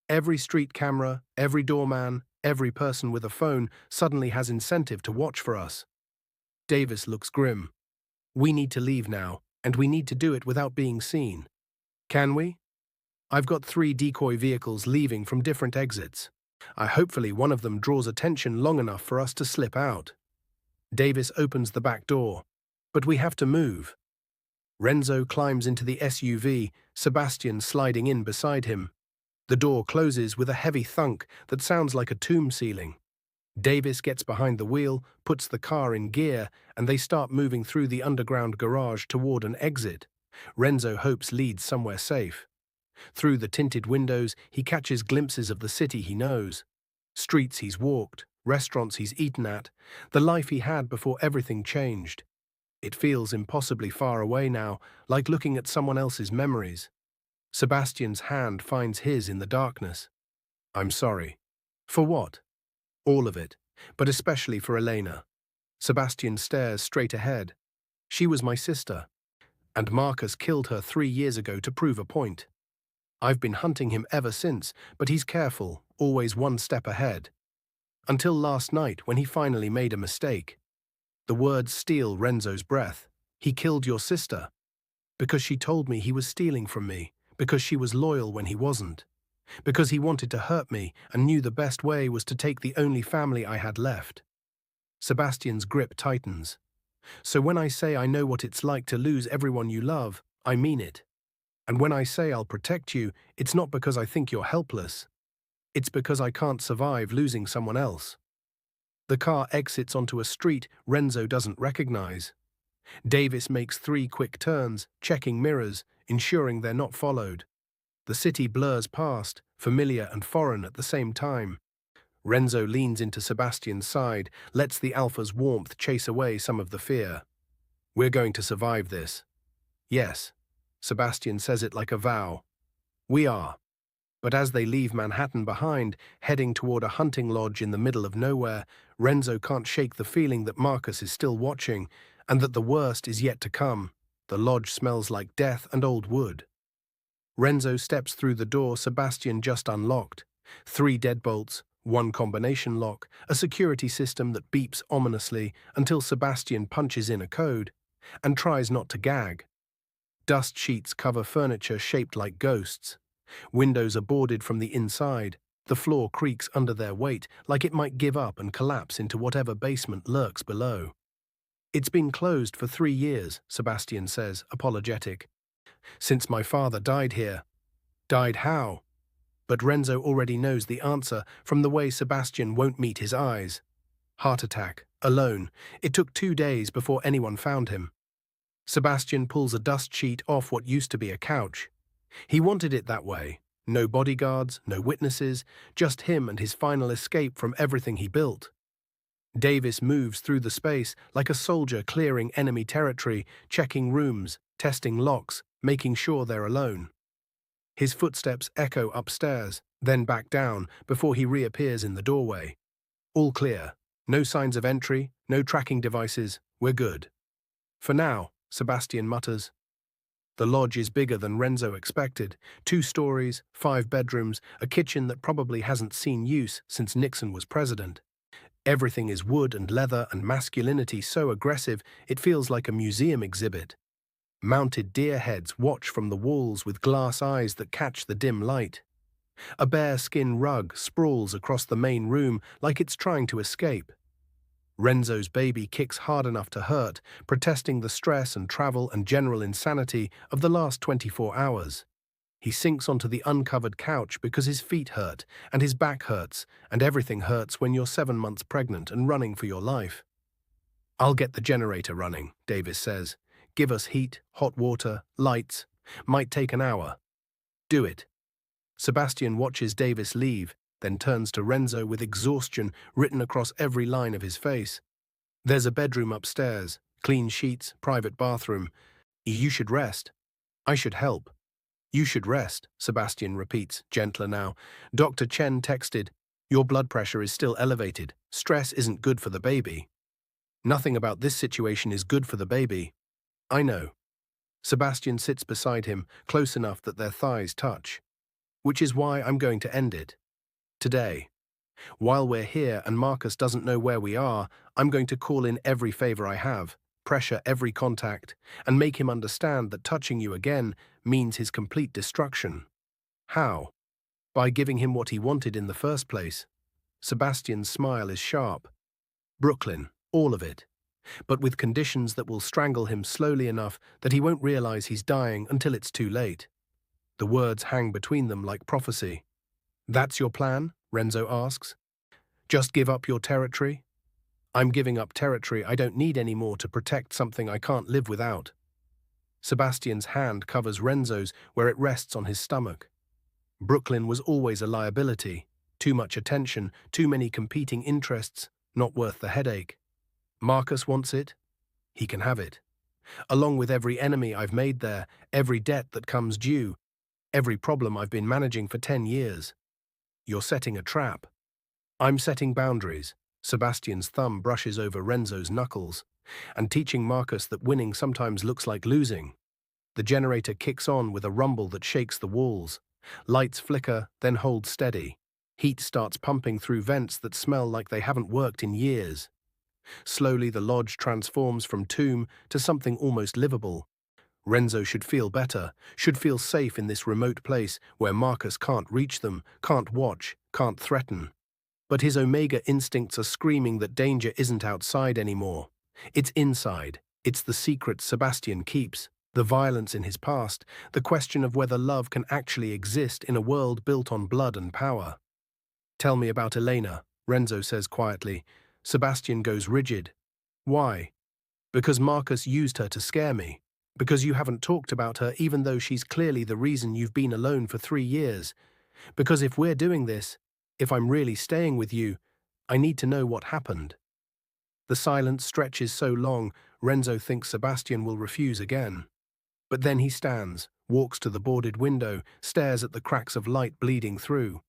Every street camera, every doorman, every person with a phone suddenly has incentive to watch for us. Davis looks grim. We need to leave now, and we need to do it without being seen. Can we? I've got 3 decoy vehicles leaving from different exits. Hopefully one of them draws attention long enough for us to slip out. Davis opens the back door. But we have to move. Renzo climbs into the SUV, Sebastian sliding in beside him. The door closes with a heavy thunk that sounds like a tomb ceiling. Davis gets behind the wheel, puts the car in gear, and they start moving through the underground garage toward an exit. Renzo hopes leads somewhere safe. Through the tinted windows, he catches glimpses of the city he knows. Streets he's walked, restaurants he's eaten at, the life he had before everything changed. It feels impossibly far away now, like looking at someone else's memories. Sebastian's hand finds his in the darkness. I'm sorry. For what? All of it, but especially for Elena. Sebastian stares straight ahead. She was my sister, and Marcus killed her 3 years ago to prove a point. I've been hunting him ever since, but he's careful, always one step ahead. Until last night when he finally made a mistake. The words steal Renzo's breath. He killed your sister. Because she told me he was stealing from me, because she was loyal when he wasn't. Because he wanted to hurt me and knew the best way was to take the only family I had left. Sebastian's grip tightens. So when I say I know what it's like to lose everyone you love, I mean it. And when I say I'll protect you, it's not because I think you're helpless. It's because I can't survive losing someone else. The car exits onto a street Renzo doesn't recognize. Davis makes 3 quick turns, checking mirrors, ensuring they're not followed. The city blurs past, familiar and foreign at the same time. Renzo leans into Sebastian's side, lets the Alpha's warmth chase away some of the fear. We're going to survive this. Yes. Sebastian says it like a vow. We are. But as they leave Manhattan behind, heading toward a hunting lodge in the middle of nowhere, Renzo can't shake the feeling that Marcus is still watching, and that the worst is yet to come. The lodge smells like death and old wood. Renzo steps through the door Sebastian just unlocked. 3 deadbolts, 1 combination lock, a security system that beeps ominously until Sebastian punches in a code, and tries not to gag. Dust sheets cover furniture shaped like ghosts. Windows are boarded from the inside. The floor creaks under their weight, like it might give up and collapse into whatever basement lurks below. It's been closed for 3 years, Sebastian says, apologetic. Since my father died here. Died how? But Renzo already knows the answer from the way Sebastian won't meet his eyes. Heart attack, alone. It took 2 days before anyone found him. Sebastian pulls a dust sheet off what used to be a couch. He wanted it that way. No bodyguards, no witnesses, just him and his final escape from everything he built. Davis moves through the space like a soldier clearing enemy territory, checking rooms, testing locks, making sure they're alone. His footsteps echo upstairs, then back down before he reappears in the doorway. All clear. No signs of entry, no tracking devices. We're good. For now, Sebastian mutters. The lodge is bigger than Renzo expected. 2 stories, 5 bedrooms, a kitchen that probably hasn't seen use since Nixon was president. Everything is wood and leather and masculinity so aggressive it feels like a museum exhibit. Mounted deer heads watch from the walls with glass eyes that catch the dim light. A bearskin rug sprawls across the main room like it's trying to escape. Renzo's baby kicks hard enough to hurt, protesting the stress and travel and general insanity of the last 24 hours. He sinks onto the uncovered couch because his feet hurt, and his back hurts, and everything hurts when you're 7 months pregnant and running for your life. I'll get the generator running, Davis says. Give us heat, hot water, lights. Might take an hour. Do it. Sebastian watches Davis leave, then turns to Renzo with exhaustion written across every line of his face. There's a bedroom upstairs, clean sheets, private bathroom. You should rest. I should help. You should rest, Sebastian repeats, gentler now. Dr. Chen texted, your blood pressure is still elevated. Stress isn't good for the baby. Nothing about this situation is good for the baby. I know. Sebastian sits beside him, close enough that their thighs touch. Which is why I'm going to end it. Today. While we're here and Marcus doesn't know where we are, I'm going to call in every favor I have. pressure every contact, and make him understand that touching you again means his complete destruction. How? By giving him what he wanted in the first place. Sebastian's smile is sharp. Brooklyn, all of it. But with conditions that will strangle him slowly enough that he won't realize he's dying until it's too late. The words hang between them like prophecy. That's your plan? Renzo asks. Just give up your territory? I'm giving up territory I don't need anymore to protect something I can't live without. Sebastian's hand covers Renzo's where it rests on his stomach. Brooklyn was always a liability. Too much attention, too many competing interests, not worth the headache. Marcus wants it. He can have it. Along with every enemy I've made there, every debt that comes due, every problem I've been managing for 10 years. You're setting a trap. I'm setting boundaries. Sebastian's thumb brushes over Renzo's knuckles, and teaching Marcus that winning sometimes looks like losing. The generator kicks on with a rumble that shakes the walls. Lights flicker, then hold steady. Heat starts pumping through vents that smell like they haven't worked in years. Slowly the lodge transforms from tomb to something almost livable. Renzo should feel better, should feel safe in this remote place where Marcus can't reach them, can't watch, can't threaten. But his Omega instincts are screaming that danger isn't outside anymore. It's inside. It's the secret Sebastian keeps, the violence in his past, the question of whether love can actually exist in a world built on blood and power. Tell me about Elena, Renzo says quietly. Sebastian goes rigid. Why? Because Marcus used her to scare me. Because you haven't talked about her even though she's clearly the reason you've been alone for 3 years. Because if we're doing this, if I'm really staying with you, I need to know what happened. The silence stretches so long, Renzo thinks Sebastian will refuse again. But then he stands, walks to the boarded window, stares at the cracks of light bleeding through.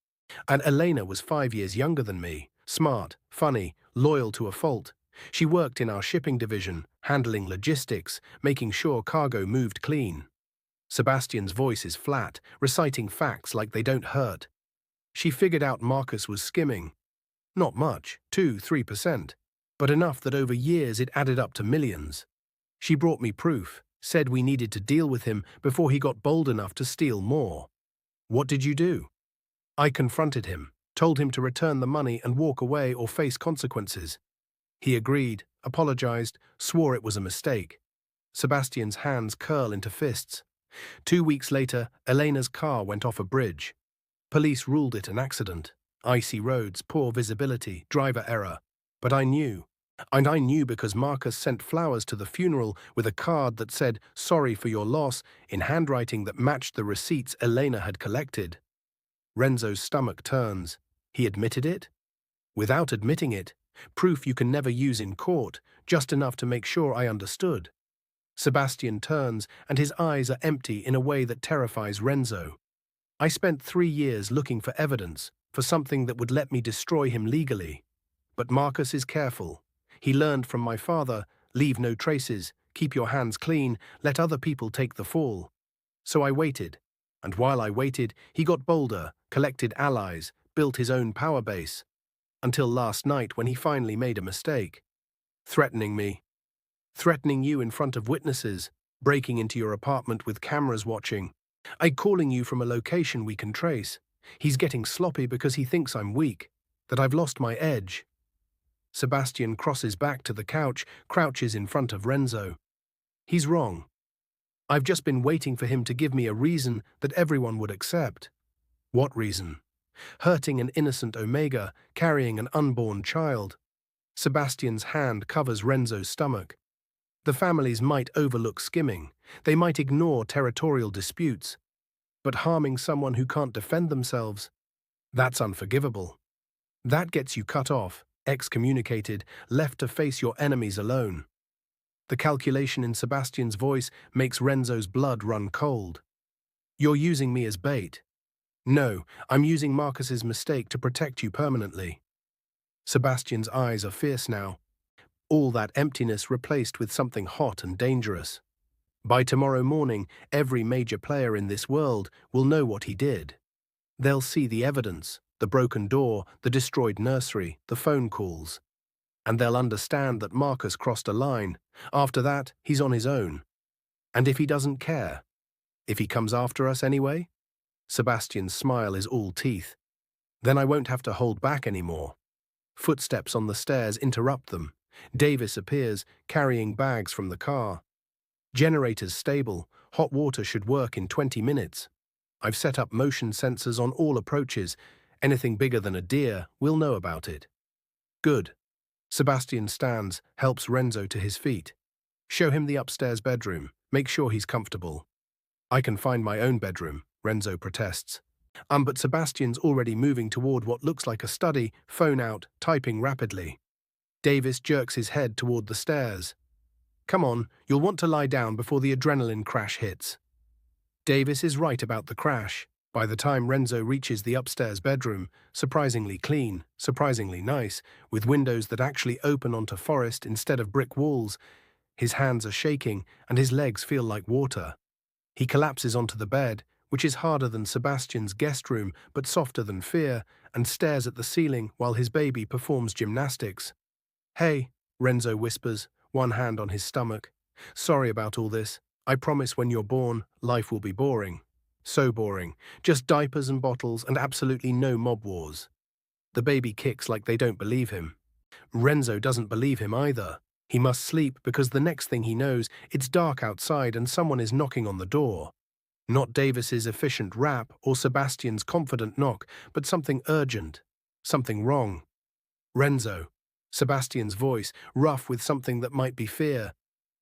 And Elena was 5 years younger than me, smart, funny, loyal to a fault. She worked in our shipping division, handling logistics, making sure cargo moved clean. Sebastian's voice is flat, reciting facts like they don't hurt. She figured out Marcus was skimming. Not much, 2–3%, but enough that over years it added up to millions. She brought me proof, said we needed to deal with him before he got bold enough to steal more. What did you do? I confronted him, told him to return the money and walk away or face consequences. He agreed, apologized, swore it was a mistake. Sebastian's hands curl into fists. 2 weeks later, Elena's car went off a bridge. Police ruled it an accident. Icy roads, poor visibility, driver error. But I knew. And I knew because Marcus sent flowers to the funeral with a card that said, "Sorry for your loss," in handwriting that matched the receipts Elena had collected. Renzo's stomach turns. He admitted it? Without admitting it, proof you can never use in court, just enough to make sure I understood. Sebastian turns, and his eyes are empty in a way that terrifies Renzo. I spent 3 years looking for evidence, for something that would let me destroy him legally. But Marcus is careful. He learned from my father, leave no traces, keep your hands clean, let other people take the fall. So I waited. And while I waited, he got bolder, collected allies, built his own power base. Until last night when he finally made a mistake. Threatening me. Threatening you in front of witnesses, breaking into your apartment with cameras watching. Calling you from a location we can trace. He's getting sloppy because he thinks I'm weak, that I've lost my edge. Sebastian crosses back to the couch, crouches in front of Renzo. He's wrong. I've just been waiting for him to give me a reason that everyone would accept. What reason? Hurting an innocent Omega, carrying an unborn child. Sebastian's hand covers Renzo's stomach. The families might overlook skimming. They might ignore territorial disputes. But harming someone who can't defend themselves, that's unforgivable. That gets you cut off, excommunicated, left to face your enemies alone. The calculation in Sebastian's voice makes Renzo's blood run cold. You're using me as bait. No, I'm using Marcus's mistake to protect you permanently. Sebastian's eyes are fierce now. All that emptiness replaced with something hot and dangerous. By tomorrow morning, every major player in this world will know what he did. They'll see the evidence, the broken door, the destroyed nursery, the phone calls. and they'll understand that Marcus crossed a line. After that, he's on his own. And if he doesn't care? If he comes after us anyway? Sebastian's smile is all teeth. Then I won't have to hold back anymore. Footsteps on the stairs interrupt them. Davis appears, carrying bags from the car. Generator's stable. Hot water should work in 20 minutes. I've set up motion sensors on all approaches. Anything bigger than a deer, we'll know about it. Good. Sebastian stands, helps Renzo to his feet. Show him the upstairs bedroom. Make sure he's comfortable. I can find my own bedroom, Renzo protests. But Sebastian's already moving toward what looks like a study, phone out, typing rapidly. Davis jerks his head toward the stairs. Come on, you'll want to lie down before the adrenaline crash hits. Davis is right about the crash. By the time Renzo reaches the upstairs bedroom, surprisingly clean, surprisingly nice, with windows that actually open onto forest instead of brick walls, his hands are shaking and his legs feel like water. He collapses onto the bed, which is harder than Sebastian's guest room but softer than fear, and stares at the ceiling while his baby performs gymnastics. Hey, Renzo whispers, one hand on his stomach. Sorry about all this. I promise when you're born, life will be boring. So boring. Just diapers and bottles and absolutely no mob wars. The baby kicks like they don't believe him. Renzo doesn't believe him either. He must sleep because the next thing he knows, it's dark outside and someone is knocking on the door. Not Davis's efficient rap or Sebastian's confident knock, but something urgent. Something wrong. Renzo. Sebastian's voice, rough with something that might be fear.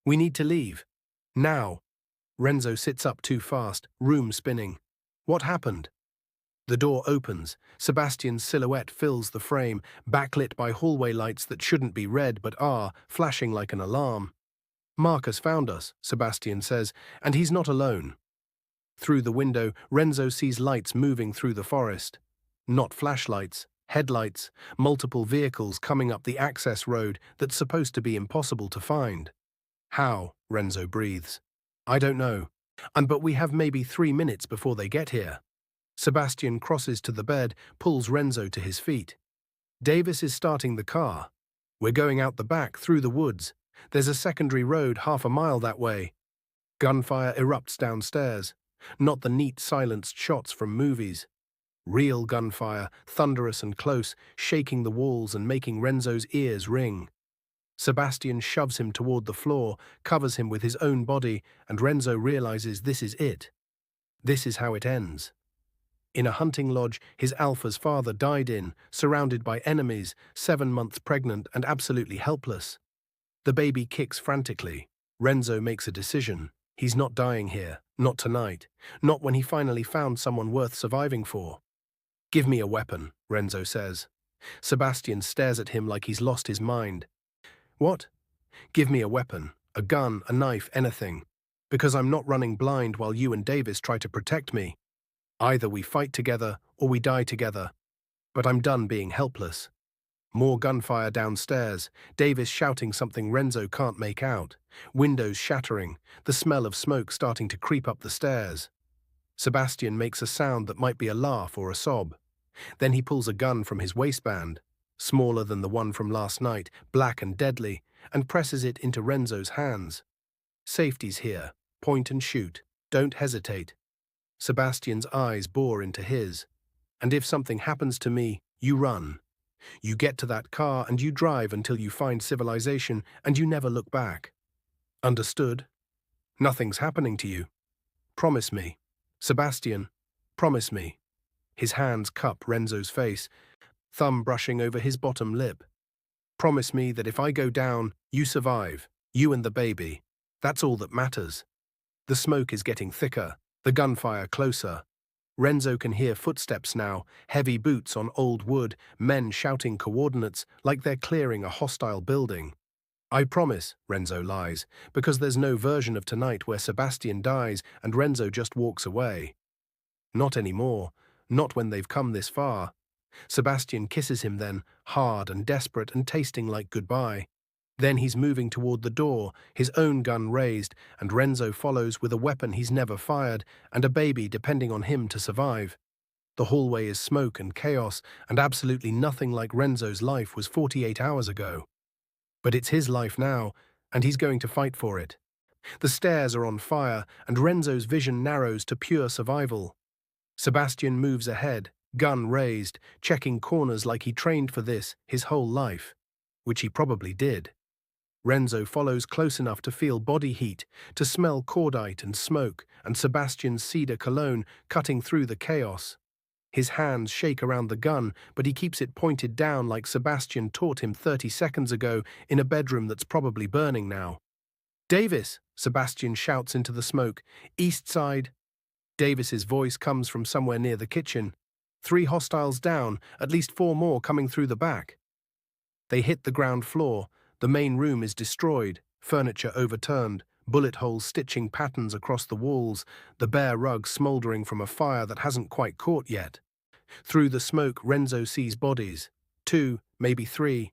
We need to leave. Now. Renzo sits up too fast, room spinning. What happened? The door opens. Sebastian's silhouette fills the frame, backlit by hallway lights that shouldn't be red but are, flashing like an alarm. Marcus found us, Sebastian says, and he's not alone. Through the window, Renzo sees lights moving through the forest. Not flashlights, headlights, multiple vehicles coming up the access road that's supposed to be impossible to find. How? Renzo breathes. I don't know. But we have maybe 3 minutes before they get here. Sebastian crosses to the bed, pulls Renzo to his feet. Davis is starting the car. We're going out the back, through the woods. There's a secondary road half a mile that way. Gunfire erupts downstairs. Not the neat, silenced shots from movies. Real gunfire, thunderous and close, shaking the walls and making Renzo's ears ring. Sebastian shoves him toward the floor, covers him with his own body, and Renzo realizes this is it. This is how it ends. In a hunting lodge his alpha's father died in, surrounded by enemies, 7 months pregnant and absolutely helpless. The baby kicks frantically. Renzo makes a decision. He's not dying here, not tonight, not when he finally found someone worth surviving for. Give me a weapon, Renzo says. Sebastian stares at him like he's lost his mind. What? Give me a weapon, a gun, a knife, anything. Because I'm not running blind while you and Davis try to protect me. Either we fight together or we die together. But I'm done being helpless. More gunfire downstairs, Davis shouting something Renzo can't make out. Windows shattering, the smell of smoke starting to creep up the stairs. Sebastian makes a sound that might be a laugh or a sob. Then he pulls a gun from his waistband, smaller than the one from last night, black and deadly, and presses it into Renzo's hands. Safety's here. Point and shoot. Don't hesitate. Sebastian's eyes bore into his. And if something happens to me, you run. You get to that car and you drive until you find civilization and you never look back. Understood? Nothing's happening to you. Promise me. Sebastian, promise me. His hands cup Renzo's face, thumb brushing over his bottom lip. Promise me that if I go down, you survive, you and the baby. That's all that matters. The smoke is getting thicker, the gunfire closer. Renzo can hear footsteps now, heavy boots on old wood, men shouting coordinates like they're clearing a hostile building. I promise, Renzo lies, because there's no version of tonight where Sebastian dies and Renzo just walks away. Not anymore, not when they've come this far. Sebastian kisses him then, hard and desperate and tasting like goodbye. Then he's moving toward the door, his own gun raised, and Renzo follows with a weapon he's never fired and a baby depending on him to survive. The hallway is smoke and chaos, and absolutely nothing like Renzo's life was 48 hours ago. But it's his life now, and he's going to fight for it. The stairs are on fire, and Renzo's vision narrows to pure survival. Sebastian moves ahead, gun raised, checking corners like he trained for this his whole life, which he probably did. Renzo follows close enough to feel body heat, to smell cordite and smoke, and Sebastian's cedar cologne cutting through the chaos. His hands shake around the gun, but he keeps it pointed down like Sebastian taught him 30 seconds ago in a bedroom that's probably burning now. "Davis!" Sebastian shouts into the smoke. "East side." Davis's voice comes from somewhere near the kitchen. 3 hostiles down, at least 4 more coming through the back. They hit the ground floor. The main room is destroyed, furniture overturned, bullet holes stitching patterns across the walls, the bare rug smouldering from a fire that hasn't quite caught yet. Through the smoke, Renzo sees bodies. 2, maybe 3.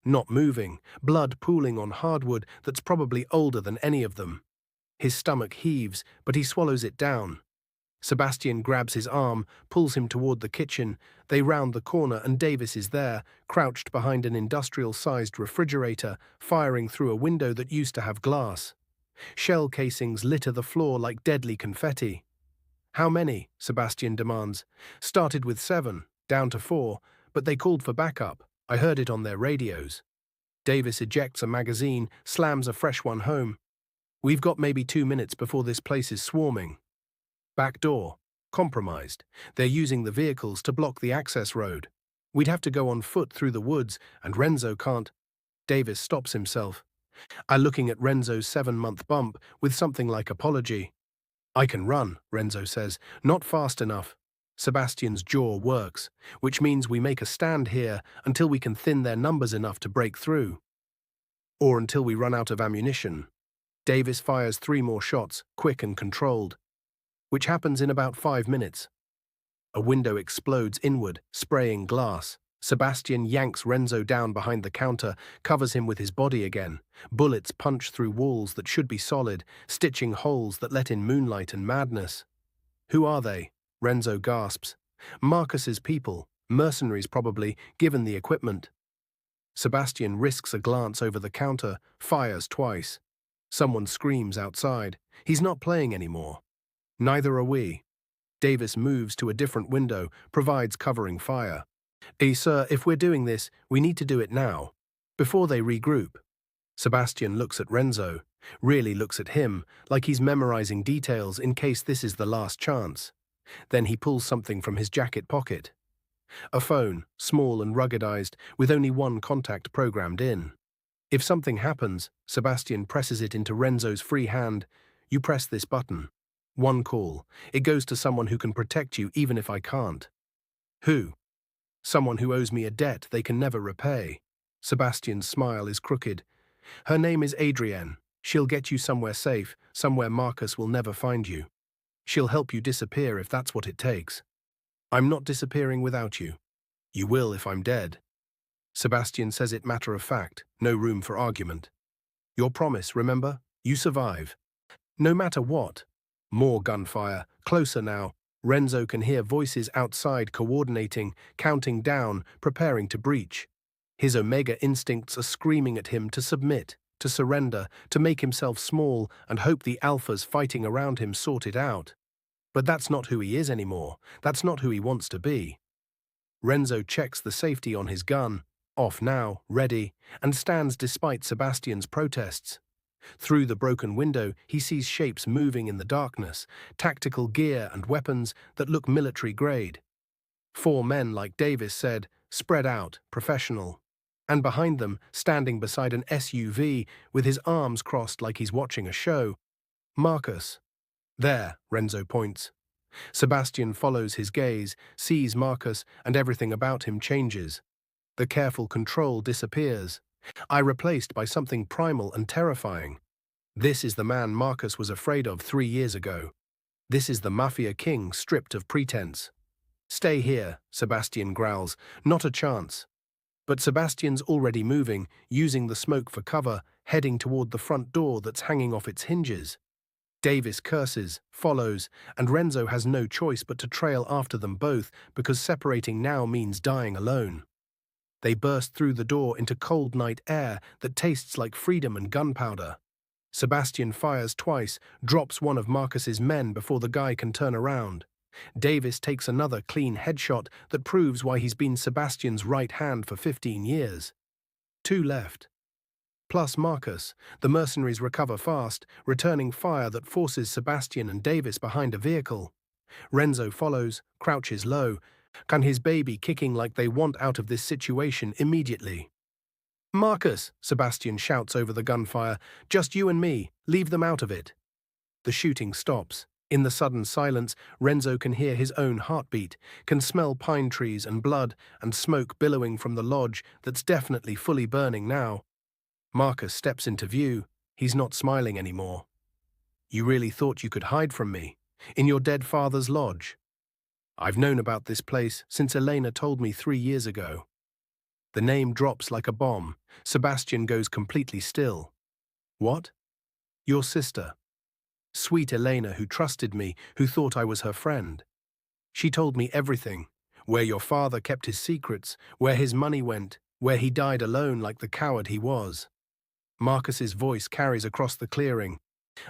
Not moving, blood pooling on hardwood that's probably older than any of them. His stomach heaves, but he swallows it down. Sebastian grabs his arm, pulls him toward the kitchen. They round the corner and Davis is there, crouched behind an industrial-sized refrigerator, firing through a window that used to have glass. Shell casings litter the floor like deadly confetti. "How many?" Sebastian demands. "Started with 7, down to 4, but they called for backup. I heard it on their radios." Davis ejects a magazine, slams a fresh one home. "We've got maybe 2 minutes before this place is swarming." Back door. Compromised. They're using the vehicles to block the access road. We'd have to go on foot through the woods, and Renzo can't. Davis stops himself. I'm looking at Renzo's 7-month bump with something like apology. "I can run," Renzo says. "Not fast enough." Sebastian's jaw works, which means we make a stand here until we can thin their numbers enough to break through. Or until we run out of ammunition. Davis fires 3 more shots, quick and controlled, which happens in about 5 minutes. A window explodes inward, spraying glass. Sebastian yanks Renzo down behind the counter, covers him with his body again. Bullets punch through walls that should be solid, stitching holes that let in moonlight and madness. "Who are they?" Renzo gasps. "Marcus's people, mercenaries probably, given the equipment." Sebastian risks a glance over the counter, fires twice. Someone screams outside. He's not playing anymore. Neither are we. Davis moves to a different window, provides covering fire. Sir, if we're doing this, we need to do it now, before they regroup." Sebastian looks at Renzo, really looks at him, like he's memorizing details in case this is the last chance. Then he pulls something from his jacket pocket. A phone, small and ruggedized, with only one contact programmed in. If something happens, Sebastian presses it into Renzo's free hand. "You press this button. 1 call. It goes to someone who can protect you even if I can't." "Who?" "Someone who owes me a debt they can never repay." Sebastian's smile is crooked. "Her name is Adrienne. She'll get you somewhere safe, somewhere Marcus will never find you. She'll help you disappear if that's what it takes." "I'm not disappearing without you." "You will if I'm dead." Sebastian says it matter of fact, no room for argument. "Your promise, remember? You survive. No matter what." More gunfire, closer now. Renzo can hear voices outside coordinating, counting down, preparing to breach. His Omega instincts are screaming at him to submit, to surrender, to make himself small and hope the alphas fighting around him sort it out. But that's not who he is anymore. That's not who he wants to be. Renzo checks the safety on his gun, off now, ready, and stands despite Sebastian's protests. Through the broken window, he sees shapes moving in the darkness, tactical gear and weapons that look military-grade. 4 men, like Davis said, spread out, professional. And behind them, standing beside an SUV, with his arms crossed like he's watching a show, Marcus. "There," Renzo points. Sebastian follows his gaze, sees Marcus, and everything about him changes. The careful control disappears. I replaced by something primal and terrifying. This is the man Marcus was afraid of 3 years ago. This is the Mafia King stripped of pretense. "Stay here," Sebastian growls. "Not a chance." But Sebastian's already moving, using the smoke for cover, heading toward the front door that's hanging off its hinges. Davis curses, follows, and Renzo has no choice but to trail after them both because separating now means dying alone. They burst through the door into cold night air that tastes like freedom and gunpowder. Sebastian fires twice, drops one of Marcus's men before the guy can turn around. Davis takes another clean headshot that proves why he's been Sebastian's right hand for 15 years. 2 left. Plus Marcus. The mercenaries recover fast, returning fire that forces Sebastian and Davis behind a vehicle. Renzo follows, crouches low, and his baby kicking like they want out of this situation immediately. "Marcus," Sebastian shouts over the gunfire, "just you and me, leave them out of it." The shooting stops. In the sudden silence, Renzo can hear his own heartbeat, can smell pine trees and blood and smoke billowing from the lodge that's definitely fully burning now. Marcus steps into view. He's not smiling anymore. "You really thought you could hide from me? In your dead father's lodge?" "I've known about this place since Elena told me 3 years ago." The name drops like a bomb. Sebastian goes completely still. "What?" "Your sister. Sweet Elena, who trusted me, who thought I was her friend. She told me everything. Where your father kept his secrets, where his money went, where he died alone like the coward he was." Marcus's voice carries across the clearing.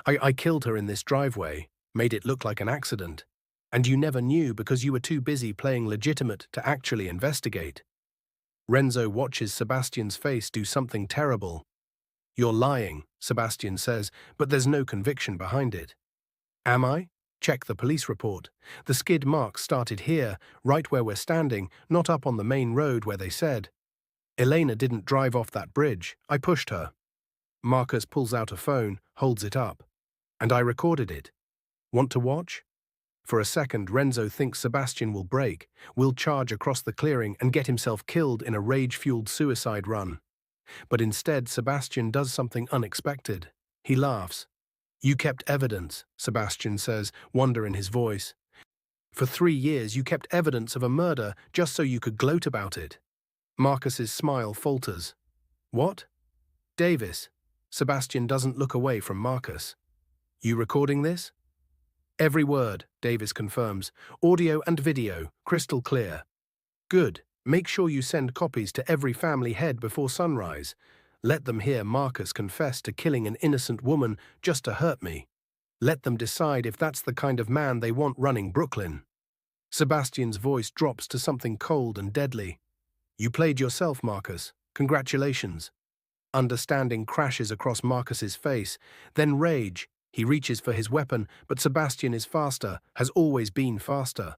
I killed her in this driveway, made it look like an accident. And you never knew because you were too busy playing legitimate to actually investigate." Renzo watches Sebastian's face do something terrible. "You're lying," Sebastian says, but there's no conviction behind it. "Am I? Check the police report. The skid marks started here, right where we're standing, not up on the main road where they said. Elena didn't drive off that bridge. I pushed her." Marcus pulls out a phone, holds it up. "And I recorded it. Want to watch?" For a second, Renzo thinks Sebastian will break, will charge across the clearing and get himself killed in a rage-fueled suicide run. But instead, Sebastian does something unexpected. He laughs. "You kept evidence," Sebastian says, wonder in his voice. "For 3 years you kept evidence of a murder just so you could gloat about it." Marcus's smile falters. "What?" "Davis." Sebastian doesn't look away from Marcus. "You recording this?" "Every word," Davis confirms. "Audio and video, crystal clear." "Good. Make sure you send copies to every family head before sunrise. Let them hear Marcus confess to killing an innocent woman just to hurt me. Let them decide if that's the kind of man they want running Brooklyn." Sebastian's voice drops to something cold and deadly. "You played yourself, Marcus. Congratulations." Understanding crashes across Marcus's face, then rage. He reaches for his weapon, but Sebastian is faster, has always been faster.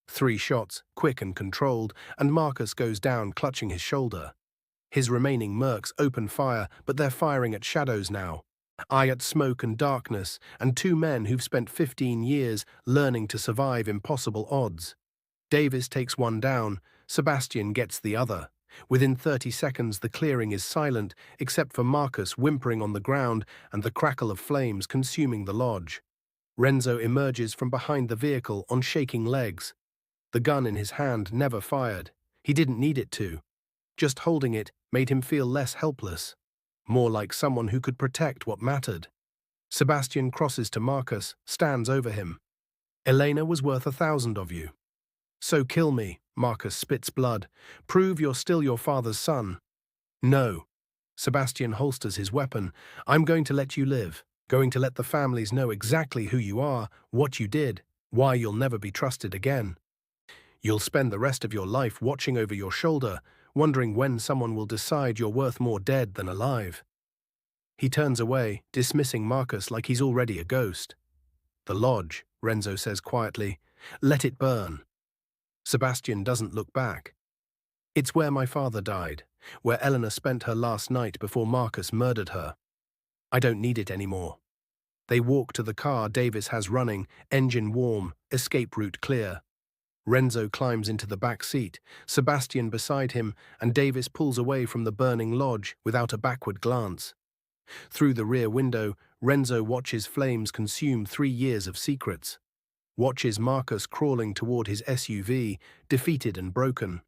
3 shots, quick and controlled, and Marcus goes down clutching his shoulder. His remaining mercs open fire, but they're firing at shadows now. Eye at smoke and darkness, and 2 men who've spent 15 years learning to survive impossible odds. Davis takes one down, Sebastian gets the other. Within 30 seconds, the clearing is silent, except for Marcus whimpering on the ground and the crackle of flames consuming the lodge. Renzo emerges from behind the vehicle on shaking legs. The gun in his hand never fired. He didn't need it to. Just holding it made him feel less helpless, more like someone who could protect what mattered. Sebastian crosses to Marcus, stands over him. "Elena was worth 1,000 of you. So kill me." Marcus spits blood. "Prove you're still your father's son." "No." Sebastian holsters his weapon. "I'm going to let you live. Going to let the families know exactly who you are, what you did, why you'll never be trusted again. You'll spend the rest of your life watching over your shoulder, wondering when someone will decide you're worth more dead than alive." He turns away, dismissing Marcus like he's already a ghost. "The lodge," Renzo says quietly. "Let it burn." Sebastian doesn't look back. "It's where my father died, where Elena spent her last night before Marcus murdered her. I don't need it anymore." They walk to the car Davis has running, engine warm, escape route clear. Renzo climbs into the back seat, Sebastian beside him, and Davis pulls away from the burning lodge without a backward glance. Through the rear window, Renzo watches flames consume 3 years of secrets. Watches Marcus crawling toward his SUV, defeated and broken.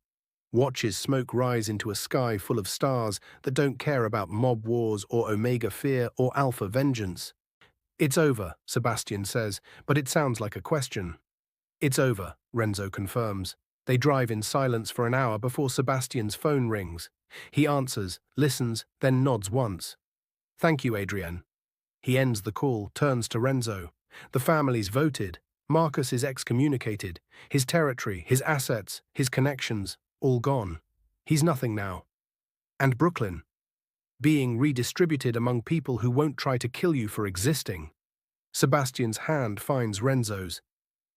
Watches smoke rise into a sky full of stars that don't care about mob wars or Omega fear or Alpha vengeance. "It's over," Sebastian says, but it sounds like a question. "It's over," Renzo confirms. They drive in silence for an hour before Sebastian's phone rings. He answers, listens, then nods once. Thank you, Adrienne. He ends the call, turns to Renzo. The family's voted. Marcus is excommunicated. His territory, his assets, his connections, all gone. He's nothing now. And Brooklyn, being redistributed among people who won't try to kill you for existing. Sebastian's hand finds Renzo's.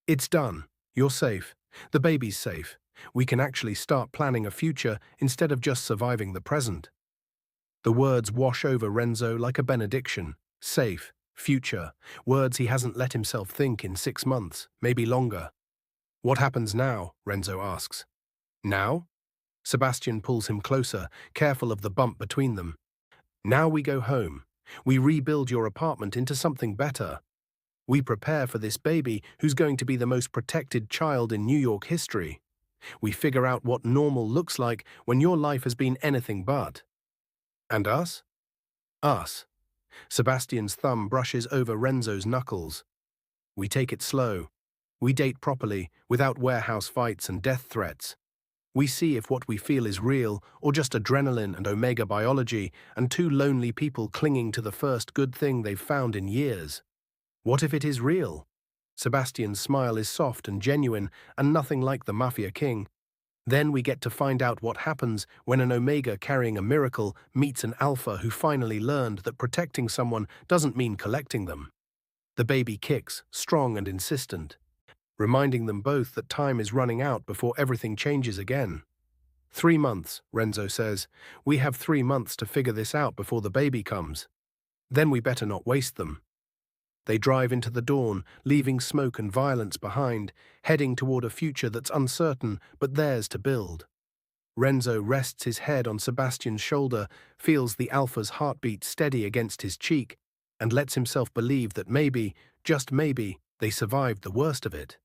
It's done. You're safe. The baby's safe. We can actually start planning a future instead of just surviving the present. The words wash over Renzo like a benediction. Safe, future, words he hasn't let himself think in 6 months, maybe longer. What happens now? Renzo asks. Now? Sebastian pulls him closer, careful of the bump between them. Now we go home. We rebuild your apartment into something better. We prepare for this baby who's going to be the most protected child in New York history. We figure out what normal looks like when your life has been anything but. And us? Us. Sebastian's thumb brushes over Renzo's knuckles. We take it slow. We date properly, without warehouse fights and death threats. We see if what we feel is real or just adrenaline and omega biology and two lonely people clinging to the first good thing they've found in years. What if it is real? Sebastian's smile is soft and genuine and nothing like the Mafia King. Then we get to find out what happens when an Omega carrying a miracle meets an Alpha who finally learned that protecting someone doesn't mean collecting them. The baby kicks, strong and insistent, reminding them both that time is running out before everything changes again. 3 months, Renzo says. We have 3 months to figure this out before the baby comes. Then we better not waste them. They drive into the dawn, leaving smoke and violence behind, heading toward a future that's uncertain but theirs to build. Renzo rests his head on Sebastian's shoulder, feels the Alpha's heartbeat steady against his cheek, and lets himself believe that maybe, just maybe, they survived the worst of it.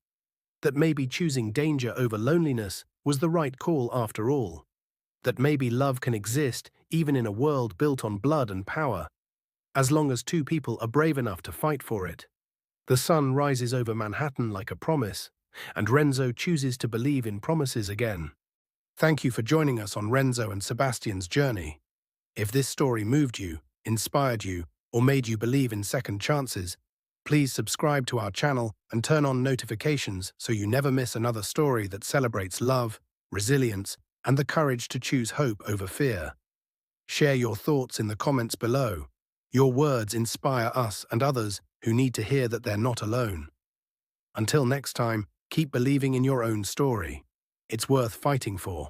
That maybe choosing danger over loneliness was the right call after all. That maybe love can exist even in a world built on blood and power, as long as 2 people are brave enough to fight for it. The sun rises over Manhattan like a promise, and Renzo chooses to believe in promises again. Thank you for joining us on Renzo and Sebastian's journey. If this story moved you, inspired you, or made you believe in second chances, please subscribe to our channel and turn on notifications so you never miss another story that celebrates love, resilience, and the courage to choose hope over fear. Share your thoughts in the comments below. Your words inspire us and others who need to hear that they're not alone. Until next time, keep believing in your own story. It's worth fighting for.